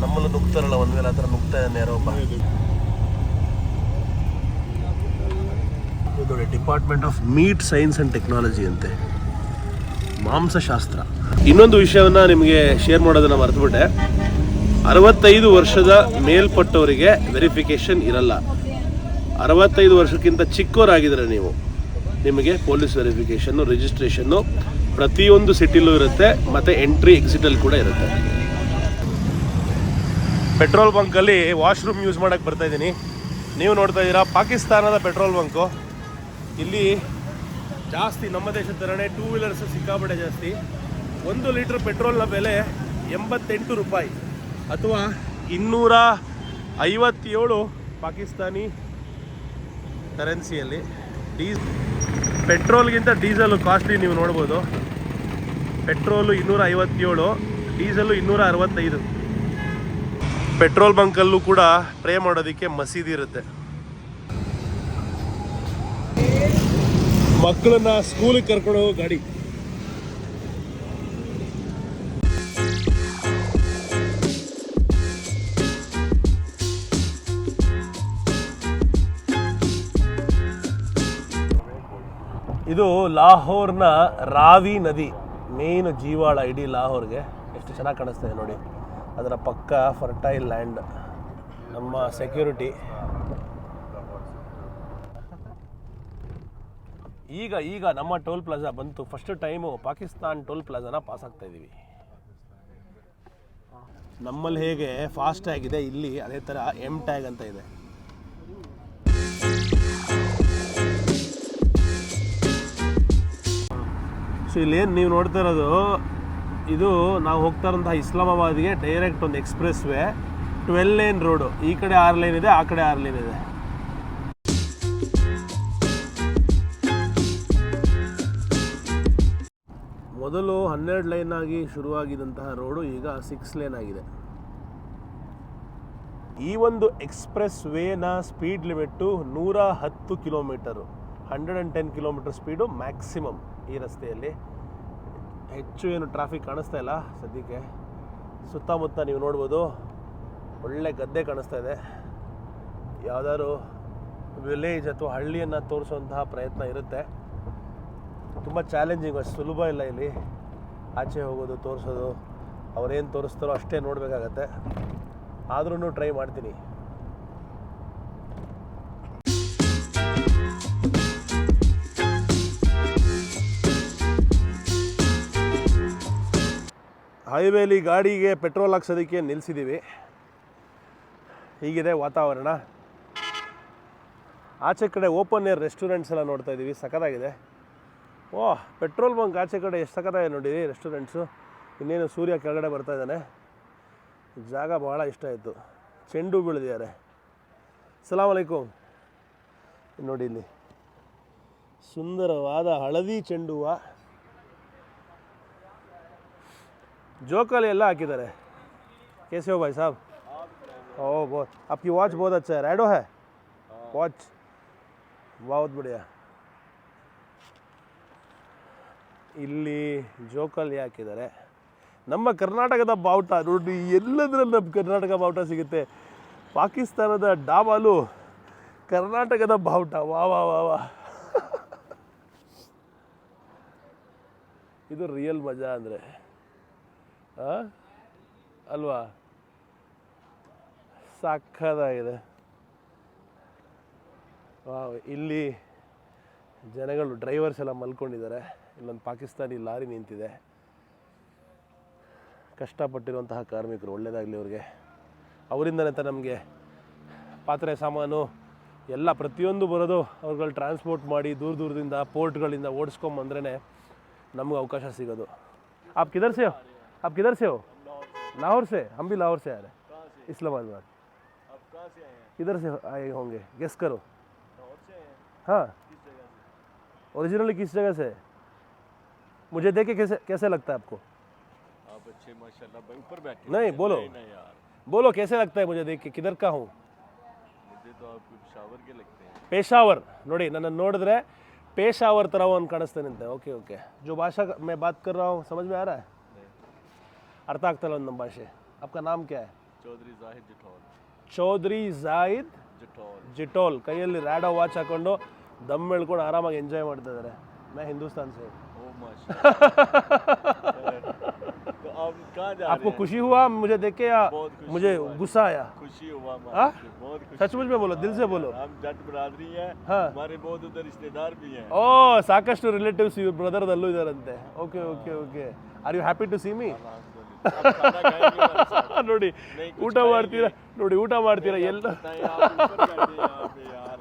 ನಮ್ಮಲ್ಲೂ ನುಗ್ತಾರಲ್ಲ ಒನ್ ವೇಲ್, ಆ ಥರ ನುಗ್ತಾ ಇದ್ದಾನೆ ಯಾರೋ ಒಬ್ಬ. ಇದು department of meat science and technology ಅಂತೆ, ಮಾಂಸಶಾಸ್ತ್ರ. ಇನ್ನೊಂದು ವಿಷಯವನ್ನು ನಿಮಗೆ ಶೇರ್ ಮಾಡೋದನ್ನು ಮರೆತುಬಿಟ್ಟೆ. 65 ವರ್ಷದ ಮೇಲ್ಪಟ್ಟವರಿಗೆ ವೆರಿಫಿಕೇಷನ್ ಇರಲ್ಲ. 65 ವರ್ಷಕ್ಕಿಂತ ಚಿಕ್ಕವರಾಗಿದ್ದರೆ ನೀವು, ನಿಮಗೆ ಪೊಲೀಸ್ ವೆರಿಫಿಕೇಷನ್ನು, ರಿಜಿಸ್ಟ್ರೇಷನ್ನು ಪ್ರತಿಯೊಂದು ಸಿಟಿಲೂ ಇರುತ್ತೆ, ಮತ್ತು ಎಂಟ್ರಿ ಎಕ್ಸಿಟಲ್ಲಿ ಕೂಡ ಇರುತ್ತೆ. ಪೆಟ್ರೋಲ್ ಬಂಕಲ್ಲಿ ವಾಶ್ರೂಮ್ ಯೂಸ್ ಮಾಡೋಕ್ಕೆ ಬರ್ತಾಯಿದ್ದೀನಿ. ನೀವು ನೋಡ್ತಾ ಇದ್ದೀರಾ ಪಾಕಿಸ್ತಾನದ ಪೆಟ್ರೋಲ್ ಬಂಕು. ಇಲ್ಲಿ ಜಾಸ್ತಿ ನಮ್ಮ ದೇಶದ ಥರನೇ ಟೂ ವೀಲರ್ಸ್ ಸಿಕ್ಕಾಪಟ್ಟೆ ಜಾಸ್ತಿ. 1 ಲೀಟ್ರ್ ಪೆಟ್ರೋಲ್ನ ಬೆಲೆ 88 ರೂಪಾಯಿ ಅಥವಾ 257 ಪಾಕಿಸ್ತಾನಿ ಕರೆನ್ಸಿಯಲ್ಲಿ. ಪೆಟ್ರೋಲ್ಗಿಂತ ಡೀಸೆಲ್ ಕಾಸ್ಟ್ಲಿ ನೀವು ನೋಡ್ಬೋದು. Petrol 257, diesel 265. ಪೆಟ್ರೋಲ್ ಬಂಕಲ್ಲೂ ಕೂಡ ಪ್ರೇ ಮಾಡೋದಕ್ಕೆ ಮಸೀದಿ ಇರುತ್ತೆ. ಮಕ್ಕಳನ್ನ ಸ್ಕೂಲಿಗೆ ಕರ್ಕೊಂಡು ಹೋಗೋ ಗಾಡಿ. ಇದು ಲಾಹೋರ್ನ ರಾವಿ ನದಿ, ಮೇನ್ ಜೀವಾಳ ಇಡೀ ಲಾಹೋರ್ಗೆ. ಎಷ್ಟು ಚೆನ್ನಾಗಿ ಕಾಣಿಸ್ತಾ ಇದೆ ನೋಡಿ. ಅದರ ಪಕ್ಕ ಫರ್ಟೈಲ್ ಲ್ಯಾಂಡ್, ನಮ್ಮ ಸೆಕ್ಯೂರಿಟಿ. ಈಗ ನಮ್ಮ ಟೋಲ್ ಪ್ಲಾಜಾ ಬಂತು. ಫಸ್ಟ್ ಟೈಮು ಪಾಕಿಸ್ತಾನ್ ಟೋಲ್ ಪ್ಲಾಜಾನ ಪಾಸ್ ಆಗ್ತಾ ಇದ್ದೀವಿ. ನಮ್ಮಲ್ಲಿ ಹೇಗೆ ಫಾಸ್ಟ್ ಟ್ಯಾಗ್ ಇದೆ, ಇಲ್ಲಿ ಅದೇ ಥರ ಎಮ್ ಟ್ಯಾಗ್ ಅಂತ ಇದೆ. ಸೊ ಇಲ್ಲೇನು ನೀವು ನೋಡ್ತಾ ಇರೋದು, ಇದು ನಾವು ಹೋಗ್ತಾ ಇರೋಂತಹ ಇಸ್ಲಾಮಾಬಾದ್ಗೆ ಡೈರೆಕ್ಟ್ ಒಂದು ಎಕ್ಸ್ಪ್ರೆಸ್ ವೇ, 12 ಲೇನ್ ರೋಡು. ಈ ಕಡೆ 6 ಲೇನ್ ಇದೆ, ಆ ಕಡೆ 6 ಲೇನ್ ಇದೆ. ಮೊದಲು 12 ಲೈನ್ ಆಗಿ ಶುರುವಾಗಿದ್ದಂತಹ ರೋಡು ಈಗ 6 ಲೇನ್ ಆಗಿದೆ. ಈ ಒಂದು express Vena speed limit 110 kilometre, 110 kilometre speed maximum ಈ ರಸ್ತೆಯಲ್ಲಿ. ಹೆಚ್ಚು ಏನು ಟ್ರಾಫಿಕ್ ಕಾಣಿಸ್ತಾ ಇಲ್ಲ ಸದ್ಯಕ್ಕೆ. ಸುತ್ತಮುತ್ತ ನೀವು ನೋಡ್ಬೋದು ಒಳ್ಳೆ ಗದ್ದೆ ಕಾಣಿಸ್ತಾ ಇದೆ. ಯಾವುದಾದ್ರು ವಿಲೇಜ್ ಅಥವಾ ಹಳ್ಳಿಯನ್ನು ತೋರಿಸುವಂತಹ ಪ್ರಯತ್ನ ಇರುತ್ತೆ. ತುಂಬ ಚಾಲೆಂಜಿಂಗ್, ಅಷ್ಟು ಸುಲಭ ಇಲ್ಲ ಇಲ್ಲಿ ಆಚೆ ಹೋಗೋದು, ತೋರಿಸೋದು. ಅವರೇನು ತೋರಿಸ್ತಾರೋ ಅಷ್ಟೇ ನೋಡಬೇಕಾಗತ್ತೆ. ಆದ್ರೂ ಟ್ರೈ ಮಾಡ್ತೀನಿ. ಹೈವೇಲಿ ಗಾಡಿಗೆ ಪೆಟ್ರೋಲ್ ಹಾಕ್ಸೋದಕ್ಕೆ ನಿಲ್ಲಿಸಿದ್ದೀವಿ. ಹೀಗಿದೆ ವಾತಾವರಣ. ಆಚೆ ಕಡೆ ಓಪನ್ ಏರ್ ರೆಸ್ಟೋರೆಂಟ್ಸ್ ಎಲ್ಲ ನೋಡ್ತಾ ಇದ್ದೀವಿ, ಸಖತ್ತಾಗಿದೆ. ಓಹ್, ಪೆಟ್ರೋಲ್ ಬಂಕ್ ಆಚೆ ಕಡೆ ಎಷ್ಟು ಸಖತ್ತಾಗಿದೆ ನೋಡಿರಿ ರೆಸ್ಟೋರೆಂಟ್ಸು. ಇನ್ನೇನು ಸೂರ್ಯ ಕೆಳಗಡೆ ಬರ್ತಾ ಇದ್ದಾನೆ. ಜಾಗ ಭಾಳ ಇಷ್ಟ ಆಯಿತು. ಚೆಂಡು ಬೆಳೆದಿದ್ದಾರೆ. ಸಲಾಮ್ ಅಲೈಕುಮ್. ನೋಡಿ ಇಲ್ಲಿ ಸುಂದರವಾದ ಹಳದಿ ಚೆಂಡು ಹೂವು. ಜೋಕಾಲಿ ಎಲ್ಲ ಹಾಕಿದ್ದಾರೆ. कैसे हो भाई साहब? ओह बहुत, आपकी वॉच बहुत अच्छा है. रैडो है वॉच, बहुत बढ़िया. ಇಲ್ಲಿ ಜೋಕಾಲಿ ಹಾಕಿದ್ದಾರೆ. ನಮ್ಮ ಕರ್ನಾಟಕದ ಬಾವುಟ ನೋಡಿ, ಎಲ್ಲದರಲ್ಲಿ ನಮ್ಮ ಕರ್ನಾಟಕ ಬಾವುಟ ಸಿಗುತ್ತೆ. ಪಾಕಿಸ್ತಾನದ ಡಾಬಾಲು ಕರ್ನಾಟಕದ ಬಾವುಟ. ವಾ ವಾ ವಾ ವಾ. ಇದು ರಿಯಲ್ ಮಜಾ ಅಂದರೆ ಅಲ್ವಾ? ಸಕ್ಕತ್ತಾಗಿದೆ. ಇಲ್ಲಿ ಜನಗಳು, ಡ್ರೈವರ್ಸ್ ಎಲ್ಲ ಮಲ್ಕೊಂಡಿದ್ದಾರೆ. ಇಲ್ಲೊಂದು ಪಾಕಿಸ್ತಾನಿ ಲಾರಿ ನಿಂತಿದೆ. ಕಷ್ಟಪಟ್ಟಿರುವಂತಹ ಕಾರ್ಮಿಕರು, ಒಳ್ಳೆಯದಾಗಲಿ ಅವ್ರಿಗೆ. ಅವರಿಂದನೇ ನಮಗೆ ಪಾತ್ರೆ ಸಾಮಾನು ಎಲ್ಲ ಪ್ರತಿಯೊಂದು ಬರೋದು. ಅವ್ರುಗಳು ಟ್ರಾನ್ಸ್ಪೋರ್ಟ್ ಮಾಡಿ ದೂರದಿಂದ ಪೋರ್ಟ್ಗಳಿಂದ ಓಡಿಸ್ಕೊಂಬಂದ್ರೇ ನಮಗೆ ಅವಕಾಶ ಸಿಗೋದು. आप किधर से हो? लाहौर से, हम भी लाहौर से आ रहे हैं, कहाँ से? इस्लामाबाद। आप कहाँ से आए हैं? किधर से आए होंगे, गेस करो। लाहौर से आए हैं? हाँ, किस जगह से? ओरिजिनली किस जगह से? मुझे देख के कैसे कैसे लगता है आपको? आप अच्छे माशाल्लाह भाई, ऊपर बैठे नहीं, हैं। बोलो। नहीं यार, बोलो कैसे लगता है मुझे देख के, किधर का हूँ? मुझे तो आप पेशावर के लगते हैं। ಪೇಶಾವರ್ ನೋಡಿ, ನನ್ನನ್ನು ನೋಡಿದ್ರೆ ಪೇಶಾವರ್ ಥರ ಒಂದು ಕಾಣಿಸ್ತಾನಂತೆ. ಓಕೆ ಓಕೆ, जो भाषा मैं बात कर रहा हूँ समझ में आ रहा है? ಅರ್ಥ ಆಗ್ತಲ್ಲ ಒಂದು ನಮ್ಮ ಭಾಷೆ. आपका नाम क्या है? चौधरी जाहिद जठौर। ಚೌಧರಿ ಜಾಹಿದ್ जठौर। ಜಿಟೋಲ್. ಕೈಯಲ್ಲಿ ರ್ಯಾಡೋ ವಾಚ್ ಹಾಕೊಂಡು ದಮ್ ಹೇಳ್ಕೊಂಡು ಆರಾಮಾಗಿ ಎಂಜಾಯ್ ಮಾಡ್ತಾ ಇದ್ದಾರೆ. मैं हिंदुस्तान से हूँ. ओ माशाल्लाह। तो आप कहाँ जा आपको रहे हैं? खुशी हुआ मुझे देख के या बहुत खुशी मुझे हुआ। गुस्सा आया? खुशी हुआ हाँ? हमारे को, बहुत खुशी। सचमुच में बोलो, दिल से बोलो. हम जट बरादरी है, हाँ. हमारे बहुत उधर रिश्तेदार भी हैं। ಓ, ಸಾಕಷ್ಟು ರಿಲೇಟಿವ್ಸ್ ಇವ್ರ ಬ್ರದರ್ದಲ್ಲೂ ಇದಾರಂತೆ. Okay okay okay. Are you happy to see me? आप खाना खाएंगे हमारे साथ? ನೋಡಿ, नहीं, कुछ ಊಟ ಮಾಡ್ತೀರಾ ನೋಡಿ, ಊಟ ಮಾಡ್ತೀರಾ ಎಲ್ಲ. नहीं, आप ऊपर बैठे हैं यहाँ पे यार।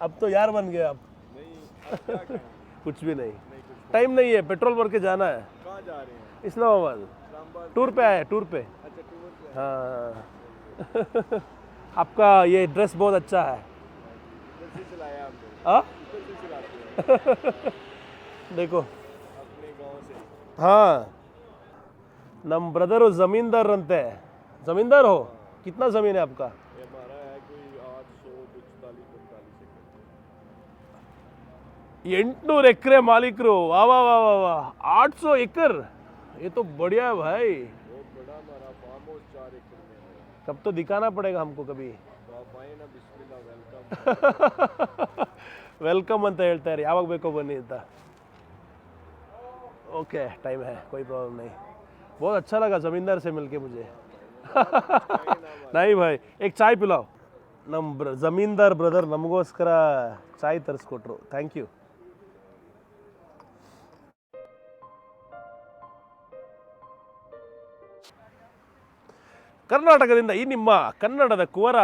अब तो यार बन गए आप. नहीं, आप क्या खाएं? कुछ भी नहीं, नहीं, कुछ। टाइम नहीं है, पेट्रोल भर के जाना है. कहाँ जा रहे हैं? इस्लामाबाद इस्लामाबाद। टूर पे आए, टूर पे. अच्छा, टूर पे। हाँ. आपका ये ड्रेस बहुत अच्छा है. इधर से चलाया आपने? हाँ इधर से चलाते हैं देखो. अपने गांव से। हाँ, नम ब्रदर जमींदार अंते. जमींदार हो? कितना जमीन है आपका? ये हमारा है कोई 845 800 ಎಕರೆ ಮಾಲೀಕರು. ವಾ ವಾ ವಾ ವಾ ವಾ, 800 एकड़, ये तो बढ़िया है भाई. बहुत बड़ा हमारा फार्म हाउस 4 एकड़ में है। कब तो दिखाना पड़ेगा हमको कभी. तो आप आए ना, बिस्मिल्लाह, वेलकम। ವೆಲ್ಕಮ್ ಅಂತ ಹೇಳ್ತಾರೆ, ಯಾವಾಗ ಬೇಕೋ ಬನ್ನಿ ಅಂತ. ओके, टाइम है, कोई प्रॉब्लम नहीं. बहुत अच्छा लगा ज़मींदार से मिलके मुझे. नहीं भाई, एक चाय पिलाओ. ನಮ್ಮ ಜಮೀನ್ದಾರ್ ಬ್ರದರ್ ನಮಗೋಸ್ಕರ ಚಾಯ್ ತರಿಸ್ಕೊಟ್ರು. Thank you. ಕರ್ನಾಟಕದಿಂದ ಈ ನಿಮ್ಮ ಕನ್ನಡದ ಕುವರ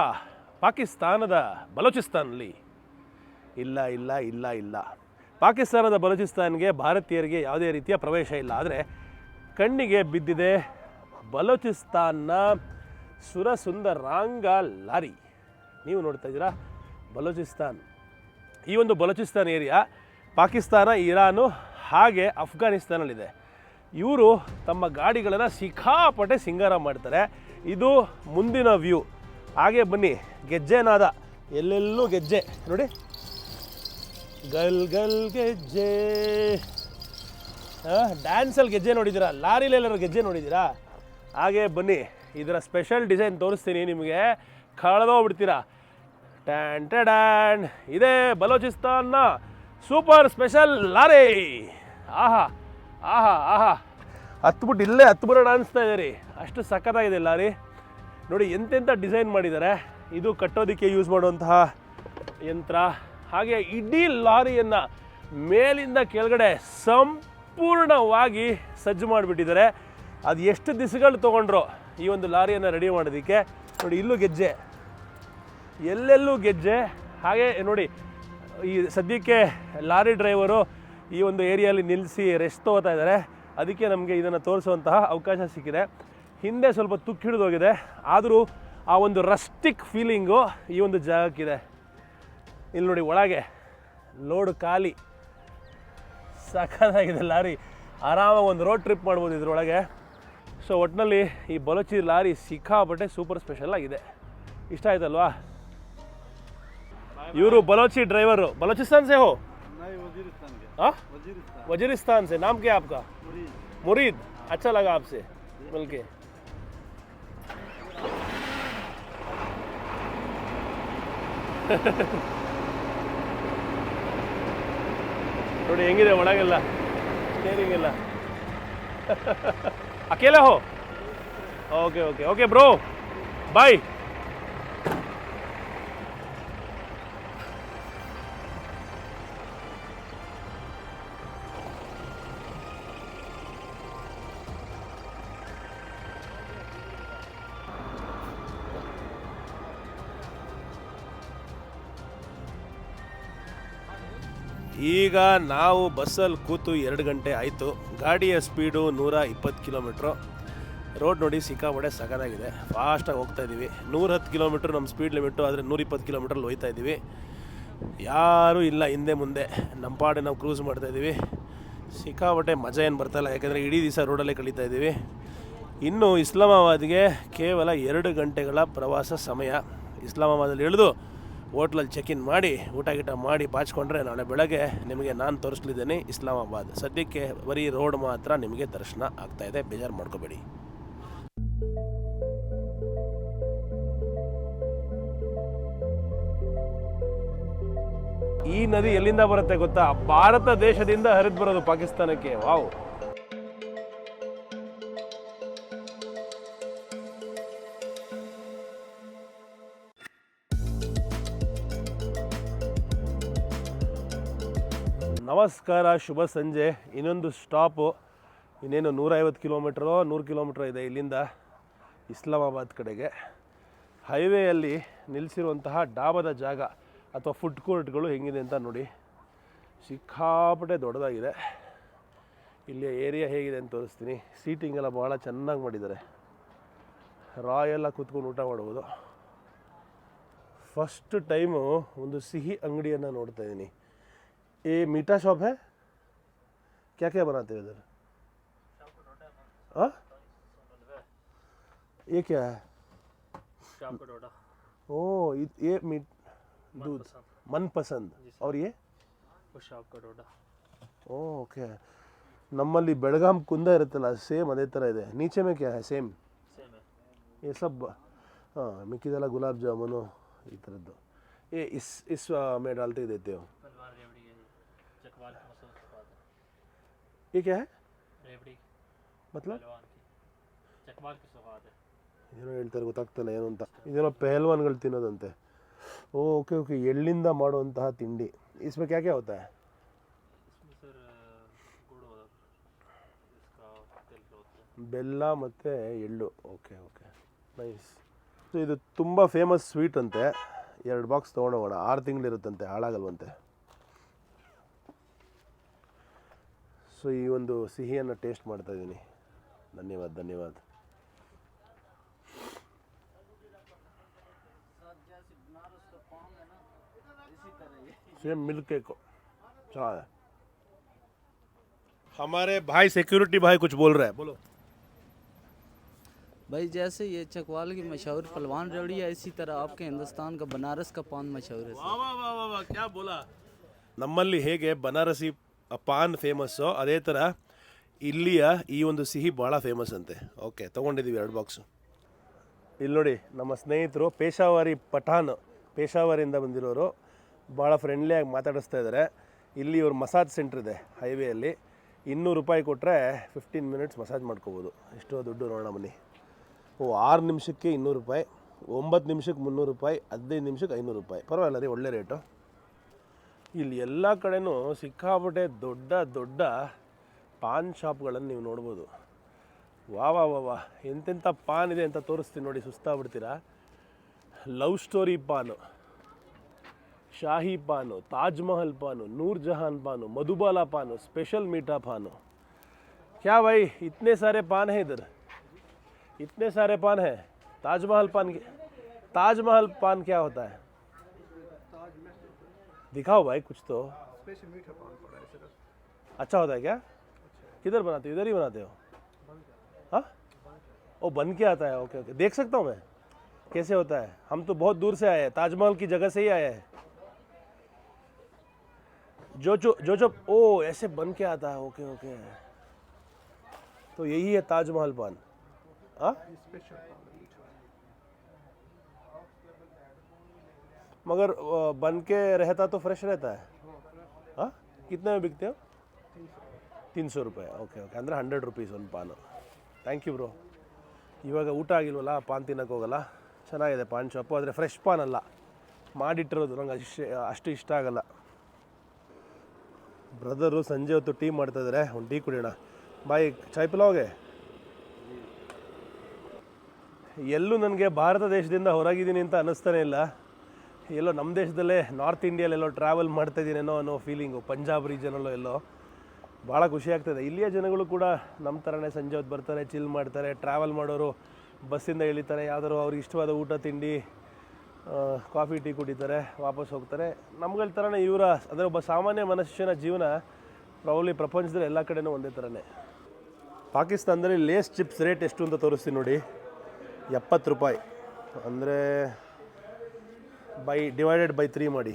ಪಾಕಿಸ್ತಾನದ ಬಲೂಚಿಸ್ತಾನಲ್ಲಿ. ಇಲ್ಲ ಇಲ್ಲ ಇಲ್ಲ ಇಲ್ಲ, ಪಾಕಿಸ್ತಾನದ ಬಲೂಚಿಸ್ತಾನ್ಗೆ ಭಾರತೀಯರಿಗೆ ಯಾವುದೇ ರೀತಿಯ ಪ್ರವೇಶ ಇಲ್ಲ. ಆದರೆ ಕಣ್ಣಿಗೆ ಬಿದ್ದಿದೆ ಬಲೂಚಿಸ್ತಾನ್ನ ಸುರಸುಂದರಾಂಗ ಲಾರಿ. ನೀವು ನೋಡ್ತಾ ಇದ್ದೀರಾ ಬಲೂಚಿಸ್ತಾನ್. ಈ ಒಂದು ಬಲೂಚಿಸ್ತಾನ್ ಏರಿಯಾ ಪಾಕಿಸ್ತಾನ, ಇರಾನು ಹಾಗೆ ಅಫ್ಘಾನಿಸ್ತಾನಲ್ಲಿದೆ. ಇವರು ತಮ್ಮ ಗಾಡಿಗಳನ್ನು ಸಿಕ್ಕಾಪಟ್ಟೆ ಸಿಂಗಾರ ಮಾಡ್ತಾರೆ. ಇದು ಮುಂದಿನ ವ್ಯೂ. ಹಾಗೆ ಬನ್ನಿ, ಗೆಜ್ಜೆನಾದ, ಎಲ್ಲೆಲ್ಲೂ ಗೆಜ್ಜೆ ನೋಡಿ, ಗಲ್ ಗಲ್ ಗೆಜ್ಜೆ. ಡ್ಯಾನ್ಸಲ್ಲಿ ಗೆಜ್ಜೆ ನೋಡಿದ್ದೀರಾ? ಲಾರಿಲೆಲ್ಲರೂ ಗೆಜ್ಜೆ ನೋಡಿದ್ದೀರಾ? ಹಾಗೆ ಬನ್ನಿ, ಇದರ ಸ್ಪೆಷಲ್ ಡಿಸೈನ್ ತೋರಿಸ್ತೀನಿ ನಿಮಗೆ, ಕಳೆದೋಗ್ಬಿಡ್ತೀರಾ. ಟ್ಯಾನ್ ಟ್ಯಾನ್, ಇದೇ ಬಲೂಚಿಸ್ತಾನ್ನ ಸೂಪರ್ ಸ್ಪೆಷಲ್ ಲಾರಿ. ಆಹಾ ಆಹಾ ಆಹಾ, ಹತ್ಬಿಟ್ಟು ಇಲ್ಲೇ ಹತ್ಬಿಡೋಣ ಅನಿಸ್ತಾ ಇದೆ ರೀ, ಅಷ್ಟು ಸಖತ್ತಾಗಿದೆ ಲಾರಿ. ನೋಡಿ ಎಂತೆಂಥ ಡಿಸೈನ್ ಮಾಡಿದ್ದಾರೆ. ಇದು ಕಟ್ಟೋದಕ್ಕೆ ಯೂಸ್ ಮಾಡುವಂತಹ ಯಂತ್ರ. ಹಾಗೆ ಇಡೀ ಲಾರಿಯನ್ನು ಮೇಲಿಂದ ಕೆಳಗಡೆ ಸಂಪೂರ್ಣವಾಗಿ ಸಜ್ಜು ಮಾಡಿಬಿಟ್ಟಿದ್ದಾರೆ. ಅದು ಎಷ್ಟು ದಿವಸಗಳು ತೊಗೊಂಡ್ರು ಈ ಒಂದು ಲಾರಿಯನ್ನು ರೆಡಿ ಮಾಡೋದಕ್ಕೆ. ನೋಡಿ, ಇಲ್ಲೂ ಗೆಜ್ಜೆ, ಎಲ್ಲೆಲ್ಲೂ ಗೆಜ್ಜೆ. ಹಾಗೆ ನೋಡಿ, ಈ ಸದ್ಯಕ್ಕೆ ಲಾರಿ ಡ್ರೈವರು ಈ ಒಂದು ಏರಿಯಲ್ಲಿ ನಿಲ್ಲಿಸಿ ರೆಸ್ಟ್ ತೊಗೋತಾ ಇದ್ದಾರೆ. ಅದಕ್ಕೆ ನಮಗೆ ಇದನ್ನು ತೋರಿಸುವಂತಹ ಅವಕಾಶ ಸಿಕ್ಕಿದೆ. ಹಿಂದೆ ಸ್ವಲ್ಪ ತುಕ್ಕು ಹಿಡಿದೋಗಿದೆ, ಆದರೂ ಆ ಒಂದು ರಸ್ಟಿಕ್ ಫೀಲಿಂಗು ಈ ಒಂದು ಜಾಗಕ್ಕಿದೆ. ಇಲ್ಲಿ ನೋಡಿ, ಒಳಗೆ ಲೋಡ್ ಖಾಲಿ, ಸಖತ್ತಾಗಿದೆ ಲಾರಿ. ಆರಾಮಾಗಿ ಒಂದು ರೋಡ್ ಟ್ರಿಪ್ ಮಾಡ್ಬೋದು ಇದ್ರೊಳಗೆ. ಸೊ ಒಟ್ಟಿನಲ್ಲಿ ಈ ಬಲೂಚಿ ಲಾರಿ ಸಿಕ್ಕಾಪಟ್ಟೆ ಸೂಪರ್ ಸ್ಪೆಷಲ್ ಆಗಿದೆ. ಇಷ್ಟ ಆಯ್ತಲ್ವಾ? ಇವರು ಬಲೂಚಿ ಡ್ರೈವರು. ಬಲೂಚಿಸ್ತಾನ್ से हो? नहीं, वजीरिस्तान के। हाँ, वजीरिस्तान। वजीरिस्तान से. नाम क्या है आपका? मुरीद। मुरीद. अच्छा लगा आपसे मिलके. ನೋಡಿ ಹೆಂಗಿದೆ ಒಳಗೆಲ್ಲ, ಸ್ಟೇರಿಂಗ್ ಎಲ್ಲ. ಅಕೇಲಾ ಹೋ? ಓಕೆ ಓಕೆ ಓಕೆ ಬ್ರೋ, ಬಾಯ್. ಈಗ ನಾವು ಬಸ್ಸಲ್ಲಿ ಕೂತು 2 ಗಂಟೆ ಆಯಿತು. ಗಾಡಿಯ ಸ್ಪೀಡು 120 ಕಿಲೋಮೀಟ್ರು. ರೋಡ್ ನೋಡಿ ಸಿಕ್ಕಾಪಟ್ಟೆ ಸಗದಾಗಿದೆ. ಫಾಸ್ಟಾಗಿ ಹೋಗ್ತಾ ಇದ್ದೀವಿ. 110 ಕಿಲೋಮೀಟ್ರ್ ನಮ್ಮ ಸ್ಪೀಡ್ ಲಿಮಿಟು, ಆದರೆ 120 ಕಿಲೋಮೀಟ್ರಲ್ಲಿ ಹೋಗ್ತಾ ಇದ್ದೀವಿ. ಯಾರೂ ಇಲ್ಲ ಹಿಂದೆ ಮುಂದೆ, ನಮ್ಮ ಪಾಡೆ ನಾವು ಕ್ರೂಸ್ ಮಾಡ್ತಾಯಿದ್ದೀವಿ. ಸಿಕ್ಕಾಪಟ್ಟೆ ಮಜಾ ಏನು ಬರ್ತಾಯಿಲ್ಲ, ಯಾಕೆಂದರೆ ಇಡೀ ದಿವಸ ರೋಡಲ್ಲೇ ಕಳೀತಾ ಇದ್ದೀವಿ. ಇನ್ನು ಇಸ್ಲಾಮಾಬಾದ್ಗೆ ಕೇವಲ 2 ಗಂಟೆಗಳ ಪ್ರವಾಸ ಸಮಯ. ಇಸ್ಲಾಮಾಬಾದಲ್ಲಿ ಇಳಿದು ಹೋಟ್ಲಲ್ಲಿ ಚೆಕ್-ಇನ್ ಮಾಡಿ ಊಟ ಗೀಟ ಮಾಡಿ ಬಾಚಿಕೊಂಡ್ರೆ ನಾಳೆ ಬೆಳಗ್ಗೆ ನಿಮಗೆ ನಾನು ತೋರಿಸ್ಲಿದ್ದೇನೆ ಇಸ್ಲಾಮಾಬಾದ್. ಸದ್ಯಕ್ಕೆ ಬರೀ ರೋಡ್ ಮಾತ್ರ ನಿಮಗೆ ದರ್ಶನ ಆಗ್ತಾಯಿದೆ, ಬೇಜಾರು ಮಾಡ್ಕೋಬೇಡಿ. ಈ ನದಿ ಎಲ್ಲಿಂದ ಬರುತ್ತೆ ಗೊತ್ತಾ? ಭಾರತ ದೇಶದಿಂದ ಹರಿದು ಬರೋದು ಪಾಕಿಸ್ತಾನಕ್ಕೆ. ವಾವ್. ನಮಸ್ಕಾರ, ಶುಭ ಸಂಜೆ. ಇನ್ನೊಂದು ಸ್ಟಾಪು, ಇನ್ನೇನು 150 ಕಿಲೋಮೀಟ್ರೋ 100 ಕಿಲೋಮೀಟ್ರ್ ಇದೆ ಇಲ್ಲಿಂದ ಇಸ್ಲಾಮಾಬಾದ್ ಕಡೆಗೆ. ಹೈವೇಯಲ್ಲಿ ನಿಲ್ಲಿಸಿರುವಂತಹ ಡಾಬಾದ ಜಾಗ ಅಥವಾ ಫುಡ್ ಕೋರ್ಟ್ಗಳು ಹೆಂಗಿದೆ ಅಂತ ನೋಡಿ. ಸಿಕ್ಕಾಪಟ್ಟೆ ದೊಡ್ಡದಾಗಿದೆ. ಇಲ್ಲಿ ಏರಿಯಾ ಹೇಗಿದೆ ಅಂತ ತೋರಿಸ್ತೀನಿ. ಸೀಟಿಂಗ್ ಎಲ್ಲ ಭಾಳ ಚೆನ್ನಾಗಿ ಮಾಡಿದ್ದಾರೆ. ರಾಯೆಲ್ಲ ಕೂತ್ಕೊಂಡು ಊಟ ಮಾಡ್ಬೋದು. ಫಸ್ಟ್ ಟೈಮು ಒಂದು ಸಿಹಿ ಅಂಗಡಿಯನ್ನು ನೋಡ್ತಾ ಇದ್ದೀನಿ. ये मीठा शॉप है? क्या क्या बनाते हो इधर? हाँ, ये क्या है? शाम का डोडा। ओह, ये दूध मनपसंद. और ये वो शाम का डोडा। ಓಹ್, ಓಕೆ. ನಮ್ಮಲ್ಲಿ ಬೆಳಗಾಂ ಕುಂದ ಇರುತ್ತಲ್ಲ, ಸೇಮ್ ಅದೇ ಥರ ಇದೆ. ನೀಚೆ ಮೇ ಕ್ಯಾ ಹೈ? ಸೇಮ್ ये सब. हाँ, ಮಿಕ್ಕಿದೆಲ್ಲ ಗುಲಾಬ್ ಜಾಮೂನು ಈ ಥರದ್ದು. ये इस में डालते ही देते हो? ये क्या है? रेवड़ी मतलब चकवाल की स्वाद है. ಏನೋ ಹೇಳ್ತಾರೆ, ಗೊತ್ತಾಗ್ತಾನೆ ಏನು ಅಂತ. ಇದೇನೋ ಪೆಹಲ್ವಾನ್ಗಳು ತಿನ್ನೋದಂತೆ. ಓಕೆ ಓಕೆ, ಎಳ್ಳಿಂದ ಮಾಡುವಂತಹ ತಿಂಡಿ. इसमें क्या क्या होता है? इसमें सर गुड़ होता है, इसका तेल होता है, ಬೆಲ್ಲ ಮತ್ತು ಎಳ್ಳು. Okay okay, nice. ಸೊ ಇದು ತುಂಬ ಫೇಮಸ್ ಸ್ವೀಟ್ ಅಂತೆ. 2 ಬಾಕ್ಸ್ ತೊಗೊಂಡೋಗೋಣ. 6 ತಿಂಗಳಿರುತ್ತಂತೆ, ಹಾಳಾಗಲ್ವಂತೆ. ಸೊ ಈ ಒಂದು ಸಿಹಿಯನ್ನು ಟೇಸ್ಟ್ ಮಾಡ್ತಾ ಇದ್ದೀನಿ. ಧನ್ಯವಾದ ಧನ್ಯವಾದ. सेम मिल्क केक अच्छा है. हमारे भाई सिक्योरिटी भाई कुछ बोल रहे हैं, बोलो. भाई जैसे ये चकवाल की मशहूर पलवान रेवड़ी है, इसी तरह आपके हिंदुस्तान का बनारस का पान मशहूर है. वाह वाह वाह वाह, क्या बोला. ನಮ್ಮಲ್ಲಿ ಹೇಗೆ ಬನಾರಸಿ ಪಾನ್ ಫೇಮಸ್ಸು, ಅದೇ ಥರ ಇಲ್ಲಿಯ ಈ ಒಂದು ಸಿಹಿ ಭಾಳ ಫೇಮಸ್ ಅಂತೆ. ಓಕೆ, ತೊಗೊಂಡಿದ್ದೀವಿ 2 ಬಾಕ್ಸು. ಇಲ್ಲಿ ನೋಡಿ, ನಮ್ಮ ಸ್ನೇಹಿತರು ಪೇಶಾವರಿ ಪಠಾನ್, ಪೇಶಾವರಿಂದ ಬಂದಿರೋರು. ಭಾಳ ಫ್ರೆಂಡ್ಲಿಯಾಗಿ ಮಾತಾಡಿಸ್ತಾ ಇದ್ದಾರೆ. ಇಲ್ಲಿ ಇವ್ರ ಮಸಾಜ್ ಸೆಂಟ್ರ್ ಇದೆ ಹೈವೇಯಲ್ಲಿ. 200 ರೂಪಾಯಿ ಕೊಟ್ಟರೆ 15 ಮಿನಿಟ್ಸ್ ಮಸಾಜ್ ಮಾಡ್ಕೋಬೋದು. ಎಷ್ಟೋ ದುಡ್ಡು ನೋಡೋಣ ಬನ್ನಿ. 6 ನಿಮಿಷಕ್ಕೆ 200 ರೂಪಾಯಿ, 9 ನಿಮಿಷಕ್ಕೆ 300 ರೂಪಾಯಿ, 15 ನಿಮಿಷಕ್ಕೆ 500 ರೂಪಾಯಿ. ಪರವಾಗಿಲ್ಲ ರೀ, ಒಳ್ಳೆ ರೇಟು. ಇಲ್ಲಿ ಎಲ್ಲ ಕಡೆನೂ ಸಿಕ್ಕಾಪಟ್ಟೆ ದೊಡ್ಡ ದೊಡ್ಡ ಪಾನ್ ಶಾಪ್ಗಳನ್ನು ನೀವು ನೋಡ್ಬೋದು. ವಾ ವಾ ವಾ ವಾ, ಎಂತೆಂಥ ಪಾನ್ ಇದೆ ಅಂತ ತೋರಿಸ್ತೀನಿ ನೋಡಿ, ಸುಸ್ತಾಗ್ಬಿಡ್ತೀರಾ. Love story paan, Shahi paan, Taj Mahal paan, Noor Jahan paan, Madhubala paan, special meetha paan. क्या भाई, इतने सारे पान हैं इधर, इतने सारे पान हैं. ताजमहल पान, ताजमहल पान क्या होता है? दिखाओ भाई कुछ तो. स्पेशल मीठा पान पड़ा है सिर्फ. अच्छा होता है क्या? किधर बनाते हो? इधर ही बनाते हो? हाँ, ओ बन के आता है. ओके ओके, देख सकता हूँ मैं कैसे होता है? हम तो बहुत दूर से आए हैं, ताजमहल की जगह से ही आए हैं. जो ओ ऐसे बन के आता है. ओके ओके, तो यही है ताजमहल पान. हाँ, मगर बन के रहता तो फ्रेश रहता है. हाँ, कितने में बिकते हो? 300 ರೂಪಾಯಿ. ಓಕೆ ಓಕೆ, ಅಂದರೆ 100 ರೂಪೀಸ್ ಒಂದು ಪಾನು. Thank you bro. ಇವಾಗ ಊಟ ಆಗಿಲ್ವಲ್ಲ, ಪಾನ್ ತಿನ್ನೋಕೆ ಹೋಗಲ್ಲ. ಚೆನ್ನಾಗಿದೆ ಪಾನ್ ಶಾಪು, ಆದರೆ ಫ್ರೆಶ್ ಪಾನ್ ಅಲ್ಲ, ಮಾಡಿಟ್ಟಿರೋದು. ನಂಗೆ ಅಷ್ಟು ಇಷ್ಟ ಆಗಲ್ಲ. ಬ್ರದರು ಸಂಜೆ ಹೊತ್ತು ಟೀ ಮಾಡ್ತಾಯಿದ್ದಾರೆ, ಒಂದು ಟೀ ಕುಡಿಯೋಣ. ಬಾಯ್, ಚಾಯ್ ಪಿಲಾವ್ಗೆ ಎಲ್ಲೂ ನನಗೆ ಭಾರತ ದೇಶದಿಂದ ಹೊರಗಿದ್ದೀನಿ ಅಂತ ಅನ್ನಿಸ್ತಾನೆ ಇಲ್ಲ. ಎಲ್ಲೋ ನಮ್ಮ ದೇಶದಲ್ಲೇ ನಾರ್ತ್ ಇಂಡಿಯಲ್ಲೆಲ್ಲೋ ಟ್ರಾವೆಲ್ ಮಾಡ್ತಾಯಿದ್ದೀನೇನೋ ಅನ್ನೋ ಫೀಲಿಂಗು, ಪಂಜಾಬ್ ರೀಜನಲ್ಲೋ ಎಲ್ಲೋ. ಭಾಳ ಖುಷಿ ಆಗ್ತದೆ. ಇಲ್ಲಿಯ ಜನಗಳು ಕೂಡ ನಮ್ಮ ಥರನೇ ಸಂಜೆ ಹೊತ್ತು ಬರ್ತಾರೆ, ಚಿಲ್ ಮಾಡ್ತಾರೆ. ಟ್ರಾವೆಲ್ ಮಾಡೋರು ಬಸ್ಸಿಂದ ಇಳಿತಾರೆ, ಯಾವ್ದಾದ್ರು ಅವ್ರಿಗೆ ಇಷ್ಟವಾದ ಊಟ ತಿಂಡಿ ಕಾಫಿ ಟೀ ಕುಡಿತಾರೆ, ವಾಪಸ್ ಹೋಗ್ತಾರೆ. ನಮ್ಗಳ ಥರನೇ ಇವರ ಅಂದರೆ ಒಬ್ಬ ಸಾಮಾನ್ಯ ಮನುಷ್ಯನ ಜೀವನ ಪ್ರಾಬ್ಲಿ ಪ್ರಪಂಚದಲ್ಲಿ ಎಲ್ಲ ಕಡೆನೂ ಒಂದೇ ಥರನೇ. ಪಾಕಿಸ್ತಾನದಲ್ಲಿ ಲೇಸ್ ಚಿಪ್ಸ್ ರೇಟ್ ಎಷ್ಟು ಅಂತ ತೋರಿಸ್ತೀನಿ ನೋಡಿ. 70 ರೂಪಾಯಿ ಅಂದರೆ ಡಿವೈಡೆಡ್ ಬೈ 3 ಮಾಡಿ.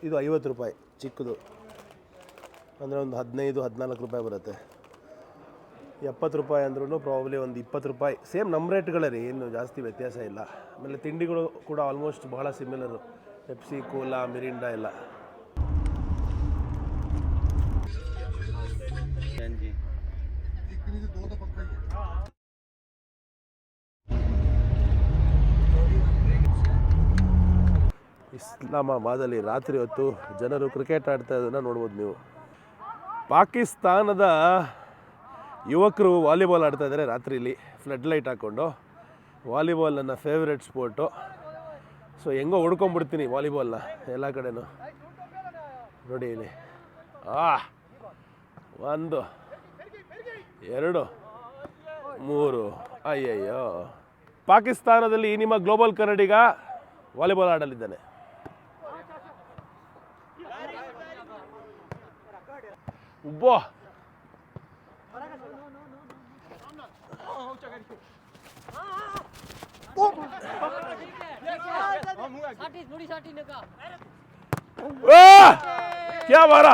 ಇದು 50 ರೂಪಾಯಿ ಚಿಕ್ಕದು, ಅಂದರೆ ಒಂದು 15-14 ರೂಪಾಯಿ ಬರುತ್ತೆ. 70 ರೂಪಾಯಿ ಅಂದ್ರೂ ಪ್ರಾಬ್ಲಿ ಒಂದು 20 ರೂಪಾಯಿ. ಸೇಮ್ ನಮ್ಮ ರೇಟ್ಗಳೇ ರೀ, ಏನು ಜಾಸ್ತಿ ವ್ಯತ್ಯಾಸ ಇಲ್ಲ. ಆಮೇಲೆ ತಿಂಡಿಗಳು ಕೂಡ ಆಲ್ಮೋಸ್ಟ್ ಭಾಳ ಸಿಮಿಲರು, ಪೆಪ್ಸಿ, ಕೋಲಾ, ಮಿರಿಂಡಾ ಎಲ್ಲ. ಇಸ್ಲಾಮಾಬಾದಲ್ಲಿ ರಾತ್ರಿ ಹೊತ್ತು ಜನರು ಕ್ರಿಕೆಟ್ ಆಡ್ತಾ ಇರೋದನ್ನ ನೋಡ್ಬೋದು ನೀವು. ಪಾಕಿಸ್ತಾನದ ಯುವಕರು ವಾಲಿಬಾಲ್ ಆಡ್ತಾ ಇದ್ದಾರೆ ರಾತ್ರಿಲಿ ಫ್ಲಡ್ ಲೈಟ್ ಹಾಕ್ಕೊಂಡು. ವಾಲಿಬಾಲ್ ನನ್ನ ಫೇವ್ರೆಟ್ ಸ್ಪೋರ್ಟು. ಸೊ ಹೆಂಗೋ ಹೊಡ್ಕೊಂಬಿಡ್ತೀನಿ ವಾಲಿಬಾಲ್ನ ಎಲ್ಲ ಕಡೆನೂ. ನೋಡಿ ಇಲ್ಲಿ 1 2 3 ಅಯ್ಯಯ್ಯೋ. ಪಾಕಿಸ್ತಾನದಲ್ಲಿ ನಿಮ್ಮ ಗ್ಲೋಬಲ್ ಕನ್ನಡಿಗ ವಾಲಿಬಾಲ್ ಆಡಲಿದ್ದಾನೆ. ಉಬ್ಬೋ ಕ್ಯಾ ಬಾರ.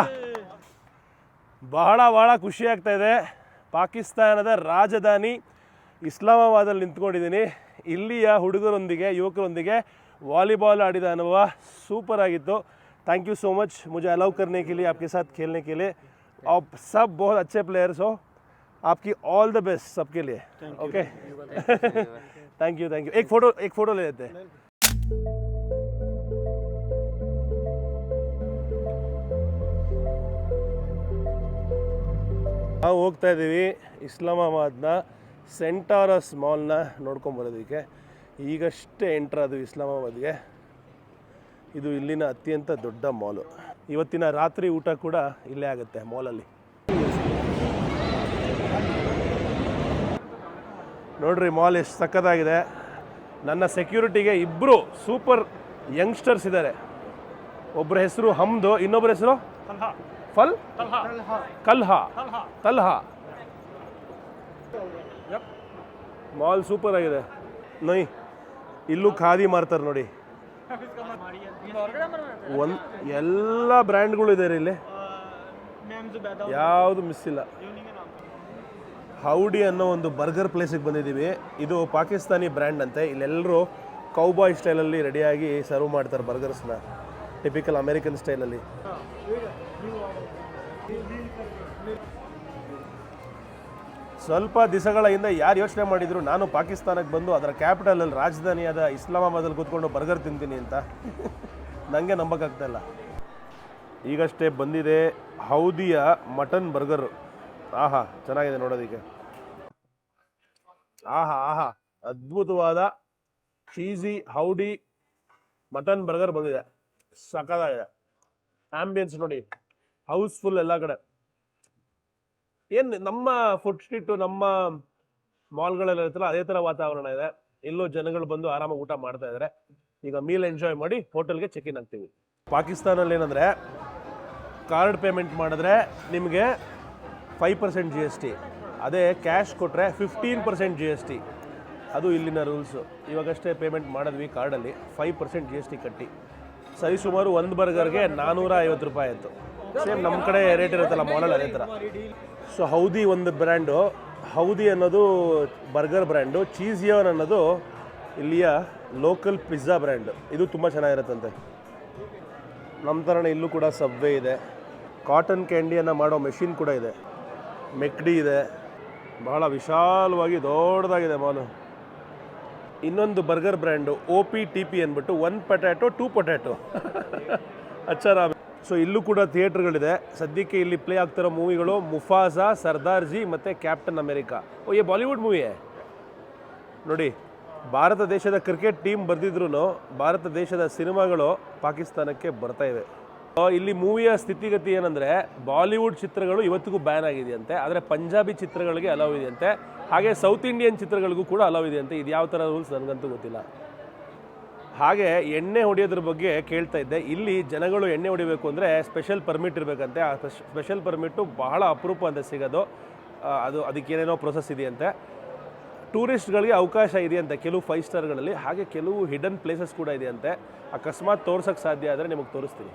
ಬಹಳ ಖುಷಿ ಆಗ್ತಾ ಇದೆ. ಪಾಕಿಸ್ತಾನದ ರಾಜಧಾನಿ ಇಸ್ಲಾಮಾಬಾದಲ್ಲಿ ನಿಂತ್ಕೊಂಡಿದ್ದೀನಿ. ಇಲ್ಲಿಯ ಹುಡುಗರೊಂದಿಗೆ ಯುವಕರೊಂದಿಗೆ वॉलीबॉल आड़िद अनुभव सूपर ಆಗಿತ್ತು. थैंक यू सो मच मुझे अलाउ करने के लिए, आपके साथ खेलने के लिए. आप सब बहुत अच्छे प्लेयर्स हो. आपकी ऑल द बेस्ट सबके लिए. Okay thank you. एक फ़ोटो ले लेते हैं. ನಾವು ಹೋಗ್ತಾ ಇದ್ದೀವಿ ಇಸ್ಲಾಮಾಬಾದ್ನ ಸೆಂಟಾರಸ್ ಮಾಲ್ನ ನೋಡ್ಕೊಂಬರೋದಕ್ಕೆ. ಈಗಷ್ಟೇ ಎಂಟ್ರ್ ಅದು ಇಸ್ಲಾಮಾಬಾದ್ಗೆ. ಇದು ಇಲ್ಲಿನ ಅತ್ಯಂತ ದೊಡ್ಡ ಮಾಲು. ಇವತ್ತಿನ ರಾತ್ರಿ ಊಟ ಕೂಡ ಇಲ್ಲೇ ಆಗುತ್ತೆ ಮಾಲಲ್ಲಿ. ನೋಡ್ರಿ ಮಾಲ್ ಎಷ್ಟು ಸಕ್ಕತ್ತಾಗಿದೆ. ನನ್ನ ಸೆಕ್ಯೂರಿಟಿಗೆ 2 ಸೂಪರ್ ಯಂಗ್ಸ್ಟರ್ಸ್ ಇದ್ದಾರೆ. ಒಬ್ಬರ ಹೆಸರು ಹಮ್ದು, ಇನ್ನೊಬ್ಬರ ಹೆಸರು ತಲ್ಹಾ. ಮಾಲ್ ಸೂಪರ್ ಆಗಿದೆ. ನೈ ಇಲ್ಲೂ ಖಾದಿ ಮಾರ್ತಾರೆ ನೋಡಿ. ಎಲ್ಲ ಬ್ರ್ಯಾಂಡ್ಗಳು ಇದೆ ಇಲ್ಲಿ, ಯಾವುದು ಮಿಸ್ ಇಲ್ಲ. ಹೌಡಿ ಅನ್ನೋ ಒಂದು ಬರ್ಗರ್ ಪ್ಲೇಸಿಗೆ ಬಂದಿದ್ದೀವಿ. ಇದು ಪಾಕಿಸ್ತಾನಿ ಬ್ರ್ಯಾಂಡ್ ಅಂತೆ. ಇಲ್ಲೆಲ್ಲರೂ ಕೌಬಾಯ್ ಸ್ಟೈಲಲ್ಲಿ ರೆಡಿಯಾಗಿ ಸರ್ವ್ ಮಾಡ್ತಾರೆ ಬರ್ಗರ್ಸ್ನ, ಟಿಪಿಕಲ್ ಅಮೇರಿಕನ್ ಸ್ಟೈಲಲ್ಲಿ. ಸ್ವಲ್ಪ ದಿವಸಗಳ ಹಿಂದೆ ಯಾರು ಯೋಚನೆ ಮಾಡಿದ್ರು ನಾನು ಪಾಕಿಸ್ತಾನಕ್ಕೆ ಬಂದು ಅದರ ಕ್ಯಾಪಿಟಲಲ್ಲಿ ರಾಜಧಾನಿಯಾದ ಇಸ್ಲಾಮಾಬಾದಲ್ಲಿ ಕೂತ್ಕೊಂಡು ಬರ್ಗರ್ ತಿಂತೀನಿ ಅಂತ? ನನಗೆ ನಂಬಕ್ಕಾಗ್ತಾಯಿಲ್ಲ. ಈಗಷ್ಟೇ ಬಂದಿದೆ ಹೌದಿಯ ಮಟನ್ ಬರ್ಗರು. ಆಹಾ ಚೆನ್ನಾಗಿದೆ ನೋಡೋದಕ್ಕೆ. ಆಹಾ ಅದ್ಭುತವಾದ ಚೀಸಿ ಹೌಡಿ ಮಟನ್ ಬರ್ಗರ್ ಬಂದಿದೆ. ಸಕ್ಕತ್ತಾಗಿದೆ. ಆಂಬಿಯನ್ಸ್ ನೋಡಿ, ಹೌಸ್ಫುಲ್ ಎಲ್ಲ ಕಡೆ. ಏನು ನಮ್ಮ ಫುಡ್ ಸ್ಟ್ರೀಟು ನಮ್ಮ ಮಾಲ್ಗಳೆಲ್ಲ ಇರುತ್ತಲ್ಲ ಅದೇ ಥರ ವಾತಾವರಣ ಇದೆ. ಇಲ್ಲೂ ಜನಗಳು ಬಂದು ಆರಾಮಾಗಿ ಊಟ ಮಾಡ್ತಾ ಇದ್ದಾರೆ. ಈಗ ಮೀಲ್ ಎಂಜಾಯ್ ಮಾಡಿ ಹೋಟೆಲ್ಗೆ ಚೆಕ್ ಇನ್ ಆಗ್ತೀವಿ. ಪಾಕಿಸ್ತಾನಲ್ಲಿ ಏನಂದರೆ ಕಾರ್ಡ್ ಪೇಮೆಂಟ್ ಮಾಡಿದ್ರೆ ನಿಮಗೆ 5% GST, ಅದೇ ಕ್ಯಾಶ್ ಕೊಟ್ಟರೆ 15% GST. ಅದು ಇಲ್ಲಿನ ರೂಲ್ಸು. ಇವಾಗಷ್ಟೇ ಪೇಮೆಂಟ್ ಮಾಡಿದ್ವಿ ಕಾರ್ಡಲ್ಲಿ, 5% GST ಕಟ್ಟಿ. ಸರಿಸುಮಾರು ಒಂದು ಬರ್ಗರ್ಗೆ 450 ರೂಪಾಯಿ ಆಯಿತು. ಸೇಮ್ ನಮ್ಮ ಕಡೆ ರೇಟ್ ಇರುತ್ತಲ್ಲ ಮಾಲಲ್ಲಿ ಅದೇ ಥರ. ಸೊ ಹೌದಿ ಒಂದು ಬ್ರ್ಯಾಂಡು. ಹೌದಿ ಅನ್ನೋದು ಬರ್ಗರ್ ಬ್ರ್ಯಾಂಡು. ಚೀಸಿಯೋನ್ ಅನ್ನೋದು ಇಲ್ಲಿಯ ಲೋಕಲ್ ಪಿಜ್ಜಾ ಬ್ರ್ಯಾಂಡು. ಇದು ತುಂಬ ಚೆನ್ನಾಗಿರುತ್ತಂತೆ. ನಮ್ಮ ಥರನೇ ಇಲ್ಲೂ ಕೂಡ ಸಬ್ವೇ ಇದೆ. ಕಾಟನ್ ಕ್ಯಾಂಡಿಯನ್ನು ಮಾಡೋ ಮೆಷಿನ್ ಕೂಡ ಇದೆ. ಮೆಕ್ಡಿ ಇದೆ. ಬಹಳ ವಿಶಾಲವಾಗಿ ದೊಡ್ಡದಾಗಿದೆ ಮಾಲು. ಇನ್ನೊಂದು ಬರ್ಗರ್ ಬ್ರ್ಯಾಂಡು OPTP ಅಂದ್ಬಿಟ್ಟು 1 ಪೊಟ್ಯಾಟೊ 2 ಪೊಟ್ಯಾಟೊ ಅಚ್ಚಾರ. ಸೊ ಇಲ್ಲೂ ಕೂಡ ಥಿಯೇಟ್ರ್ಗಳಿದೆ. ಸದ್ಯಕ್ಕೆ ಇಲ್ಲಿ ಪ್ಲೇ ಆಗ್ತಿರೋ ಮೂವಿಗಳು ಮುಫಾಸಾ, ಸರ್ದಾರ್ಜಿ ಮತ್ತು ಕ್ಯಾಪ್ಟನ್ ಅಮೆರಿಕಾ. ಓ, ಬಾಲಿವುಡ್ ಮೂವಿ ನೋಡಿ. ಭಾರತ ದೇಶದ ಕ್ರಿಕೆಟ್ ಟೀಮ್ ಬರ್ದಿದ್ರು ಭಾರತ ದೇಶದ ಸಿನಿಮಾಗಳು ಪಾಕಿಸ್ತಾನಕ್ಕೆ ಬರ್ತಾ ಇವೆ. ಇಲ್ಲಿ ಮೂವಿಯ ಸ್ಥಿತಿಗತಿ ಏನಂದರೆ, ಬಾಲಿವುಡ್ ಚಿತ್ರಗಳು ಇವತ್ತಿಗೂ ಬ್ಯಾನ್ ಆಗಿದೆಯಂತೆ, ಆದರೆ ಪಂಜಾಬಿ ಚಿತ್ರಗಳಿಗೆ ಅಲೌ ಇದೆಯಂತೆ, ಹಾಗೆ ಸೌತ್ ಇಂಡಿಯನ್ ಚಿತ್ರಗಳಿಗೂ ಕೂಡ ಅಲೌ ಇದೆಯಂತೆ. ಇದು ಯಾವ ಥರ ರೂಲ್ಸ್ ನನಗಂತೂ ಗೊತ್ತಿಲ್ಲ. ಹಾಗೆ ಎಣ್ಣೆ ಹೊಡೆಯೋದ್ರ ಬಗ್ಗೆ ಕೇಳ್ತಾ ಇದ್ದೆ. ಇಲ್ಲಿ ಜನಗಳು ಎಣ್ಣೆ ಹೊಡಿಬೇಕು ಅಂದರೆ ಸ್ಪೆಷಲ್ ಪರ್ಮಿಟ್ ಇರಬೇಕಂತೆ. ಆ ಸ್ಪೆಷಲ್ ಪರ್ಮಿಟ್ಟು ಬಹಳ ಅಪರೂಪ ಅಂತ ಸಿಗೋದು. ಅದಕ್ಕೇನೇನೋ ಪ್ರೊಸೆಸ್ ಇದೆಯಂತೆ. ಟೂರಿಸ್ಟ್ಗಳಿಗೆ ಅವಕಾಶ ಇದೆಯಂತೆ ಕೆಲವು 5 ಸ್ಟಾರ್ಗಳಲ್ಲಿ, ಹಾಗೆ ಕೆಲವು ಹಿಡನ್ ಪ್ಲೇಸಸ್ ಕೂಡ ಇದೆಯಂತೆ. ಅಕಸ್ಮಾತ್ ತೋರ್ಸೋಕ್ಕೆ ಸಾಧ್ಯ ಆದರೆ ನಿಮಗೆ ತೋರಿಸ್ತೀನಿ.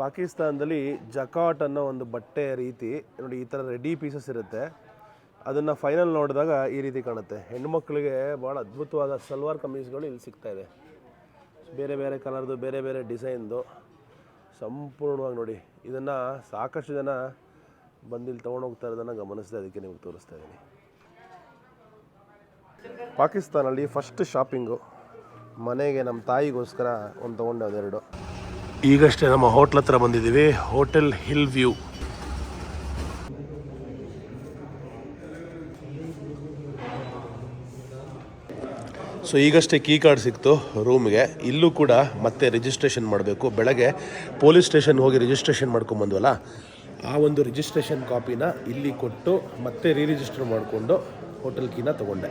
ಪಾಕಿಸ್ತಾನದಲ್ಲಿ ಜಕಾಟ್ ಅನ್ನೋ ಒಂದು ಬಟ್ಟೆ ರೀತಿ ನೋಡಿ, ಈ ಥರ ರೆಡಿ ಪೀಸಸ್ ಇರುತ್ತೆ. ಅದನ್ನು ಫೈನಲ್ ನೋಡಿದಾಗ ಈ ರೀತಿ ಕಾಣುತ್ತೆ. ಹೆಣ್ಮಕ್ಳಿಗೆ ಭಾಳ ಅದ್ಭುತವಾದ ಸಲ್ವಾರ್ ಕಮೀಸ್ಗಳು ಇಲ್ಲಿ ಸಿಗ್ತಾ ಇದೆ. ಬೇರೆ ಬೇರೆ ಕಲರ್ದು, ಬೇರೆ ಬೇರೆ ಡಿಸೈನ್ದು, ಸಂಪೂರ್ಣವಾಗಿ ನೋಡಿ. ಇದನ್ನು ಸಾಕಷ್ಟು ಜನ ಬಂದಿಲ್ಲಿ ತೊಗೊಂಡೋಗ್ತಾ ಇರೋದನ್ನು ಗಮನಿಸಿದೆ, ಅದಕ್ಕೆ ನಿಮಗೆ ತೋರಿಸ್ತಾ ಇದ್ದೀನಿ. ಪಾಕಿಸ್ತಾನಲ್ಲಿ ಫಸ್ಟ್ ಶಾಪಿಂಗು ಮನೆಗೆ ನಮ್ಮ ತಾಯಿಗೋಸ್ಕರ ಒಂದು ತೊಗೊಂಡೆ, ಒಂದೆರಡು. ಈಗಷ್ಟೇ ನಮ್ಮ ಹೋಟ್ಲ್ ಹತ್ರ ಬಂದಿದ್ದೀವಿ, ಹೋಟೆಲ್ ಹಿಲ್ ವ್ಯೂ. ಸೊ ಈಗಷ್ಟೇ ಕೀ ಕಾರ್ಡ್ ಸಿಕ್ತು ರೂಮ್ಗೆ. ಇಲ್ಲೂ ಕೂಡ ಮತ್ತೆ ರಿಜಿಸ್ಟ್ರೇಷನ್ ಮಾಡಬೇಕು. ಬೆಳಗ್ಗೆ ಪೊಲೀಸ್ ಸ್ಟೇಷನ್ಗೆ ಹೋಗಿ ರಿಜಿಸ್ಟ್ರೇಷನ್ ಮಾಡ್ಕೊಂಬಂದ್ವಲ್ಲ, ಆ ಒಂದು ರಿಜಿಸ್ಟ್ರೇಷನ್ ಕಾಪಿನ ಇಲ್ಲಿ ಕೊಟ್ಟು ಮತ್ತೆ ರಿಜಿಸ್ಟರ್ ಮಾಡಿಕೊಂಡು ಹೋಟೆಲ್ ಕೀನ ತೊಗೊಂಡೆ.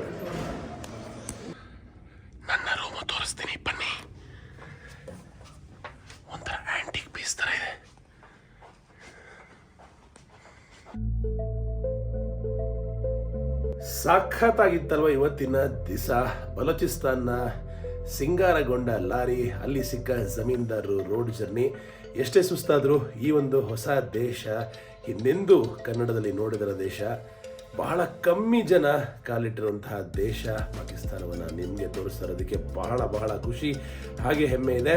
ನನ್ನ ರೂಮು ತೋರಿಸ್ತೀನಿ ಬನ್ನಿ. ಒಂಥರ ಆ್ಯಂಟಿಕ್ ಪೀಸ್ ಥರ ಇದೆ. ಸಖತ್ತಾಗಿತ್ತಲ್ವ ಇವತ್ತಿನ ದಿವಸ. ಬಲೂಚಿಸ್ತಾನ್ನ ಸಿಂಗಾರಗೊಂಡ ಲಾರಿ, ಅಲ್ಲಿ ಸಿಕ್ಕ ಜಮೀನ್ದಾರರು, ರೋಡ್ ಜರ್ನಿ. ಎಷ್ಟೇ ಸುಸ್ತಾದರೂ ಈ ಒಂದು ಹೊಸ ದೇಶ, ಹಿಂದೆಂದೂ ಕನ್ನಡದಲ್ಲಿ ನೋಡಿದರ ದೇಶ, ಬಹಳ ಕಮ್ಮಿ ಜನ ಕಾಲಿಟ್ಟಿರುವಂತಹ ದೇಶ ಪಾಕಿಸ್ತಾನವನ್ನು ನಿಮಗೆ ತೋರಿಸ್ತಾ ಇರೋದಕ್ಕೆ ಬಹಳ ಬಹಳ ಖುಷಿ ಹಾಗೆ ಹೆಮ್ಮೆ ಇದೆ.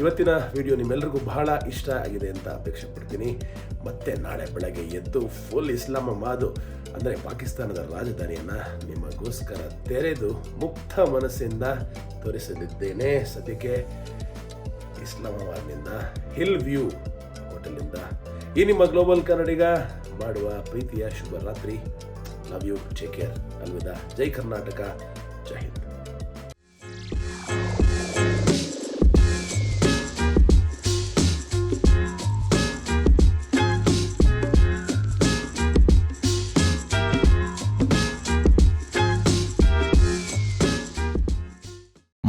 ಇವತ್ತಿನ ವಿಡಿಯೋ ನಿಮ್ಮೆಲ್ಲರಿಗೂ ಬಹಳ ಇಷ್ಟ ಆಗಿದೆ ಅಂತ ಅಪೇಕ್ಷೆ ಪಡ್ತೀನಿ. ಮತ್ತೆ ನಾಳೆ ಬೆಳಗ್ಗೆ ಎದ್ದು ಫುಲ್ ಇಸ್ಲಾಮಾಬಾದ್ ಅಂದರೆ ಪಾಕಿಸ್ತಾನದ ರಾಜಧಾನಿಯನ್ನು ನಿಮಗೋಸ್ಕರ ತೆರೆದು ಮುಕ್ತ ಮನಸ್ಸಿಂದ ತೋರಿಸಲಿದ್ದೇನೆ. ಸದ್ಯಕ್ಕೆ ಇಸ್ಲಾಮಾಬಾದ್ನಿಂದ ಹಿಲ್ ವ್ಯೂ ಹೋಟೆಲಿಂದ ಈ ನಿಮ್ಮ ಗ್ಲೋಬಲ್ ಕನ್ನಡಿಗ ಮಾಡುವ ಪ್ರೀತಿಯ ಶುಭ ರಾತ್ರಿ. ಲವ್ ಯು, ಟೇಕ್ ಕೇರ್, ಅಲ್ವಿದಾ, ಜೈ ಕರ್ನಾಟಕ, ಜೈ ಹಿಂದ್.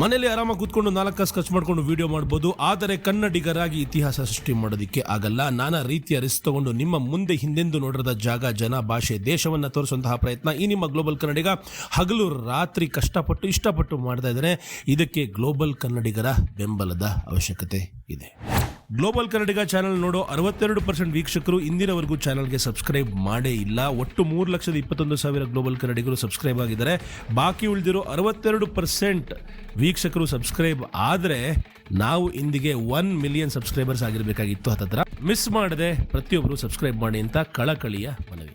ಮನೇಲಿ ಆರಾಮಾಗಿ ಕೂತ್ಕೊಂಡು 4 ಕಾಸು ಖರ್ಚು ಮಾಡ್ಕೊಂಡು ವಿಡಿಯೋ ಮಾಡ್ಬೋದು, ಆದರೆ ಕನ್ನಡಿಗರಾಗಿ ಇತಿಹಾಸ ಸೃಷ್ಟಿ ಮಾಡೋದಕ್ಕೆ ಆಗಲ್ಲ. ನಾನಾ ರೀತಿಯ ರಿಸ್ಕ್ ತಗೊಂಡು ನಿಮ್ಮ ಮುಂದೆ ಹಿಂದೆಂದು ನೋಡಿರದ ಜಾಗ, ಜನ, ಭಾಷೆ, ದೇಶವನ್ನು ತೋರಿಸುವಂತಹ ಪ್ರಯತ್ನ ಈ ನಿಮ್ಮ ಗ್ಲೋಬಲ್ ಕನ್ನಡಿಗ ಹಗಲು ರಾತ್ರಿ ಕಷ್ಟಪಟ್ಟು ಇಷ್ಟಪಟ್ಟು ಮಾಡ್ತಾ ಇದ್ದಾನೆ. ಇದಕ್ಕೆ ಗ್ಲೋಬಲ್ ಕನ್ನಡಿಗರ ಬೆಂಬಲದ ಅವಶ್ಯಕತೆ ಇದೆ. ಗ್ಲೋಬಲ್ ಕನ್ನಡಿಗ ಚಾನಲ್ ನೋಡೋ 62% ವೀಕ್ಷಕರು ಇಂದಿನವರೆಗೂ ಚಾನಲ್ಗೆ ಸಬ್ಸ್ಕ್ರೈಬ್ ಮಾಡೇ ಇಲ್ಲ. ಒಟ್ಟು 3,21,000 ಗ್ಲೋಬಲ್ ಕನ್ನಡಿಗರು ಸಬ್ಸ್ಕ್ರೈಬ್ ಆಗಿದ್ದಾರೆ. ಬಾಕಿ ಉಳಿದಿರೋ 62% ವೀಕ್ಷಕರು ಸಬ್ಸ್ಕ್ರೈಬ್ ಆದರೆ ನಾವು ಇಂದಿಗೆ 1 ಮಿಲಿಯನ್ ಸಬ್ಸ್ಕ್ರೈಬರ್ಸ್ ಆಗಿರಬೇಕಾಗಿತ್ತು. ಹತ್ತತ್ರ ಮಿಸ್ ಮಾಡದೆ ಪ್ರತಿಯೊಬ್ಬರು ಸಬ್ಸ್ಕ್ರೈಬ್ ಮಾಡಿ ಅಂತ ಕಳಕಳಿಯ ಮನವಿ.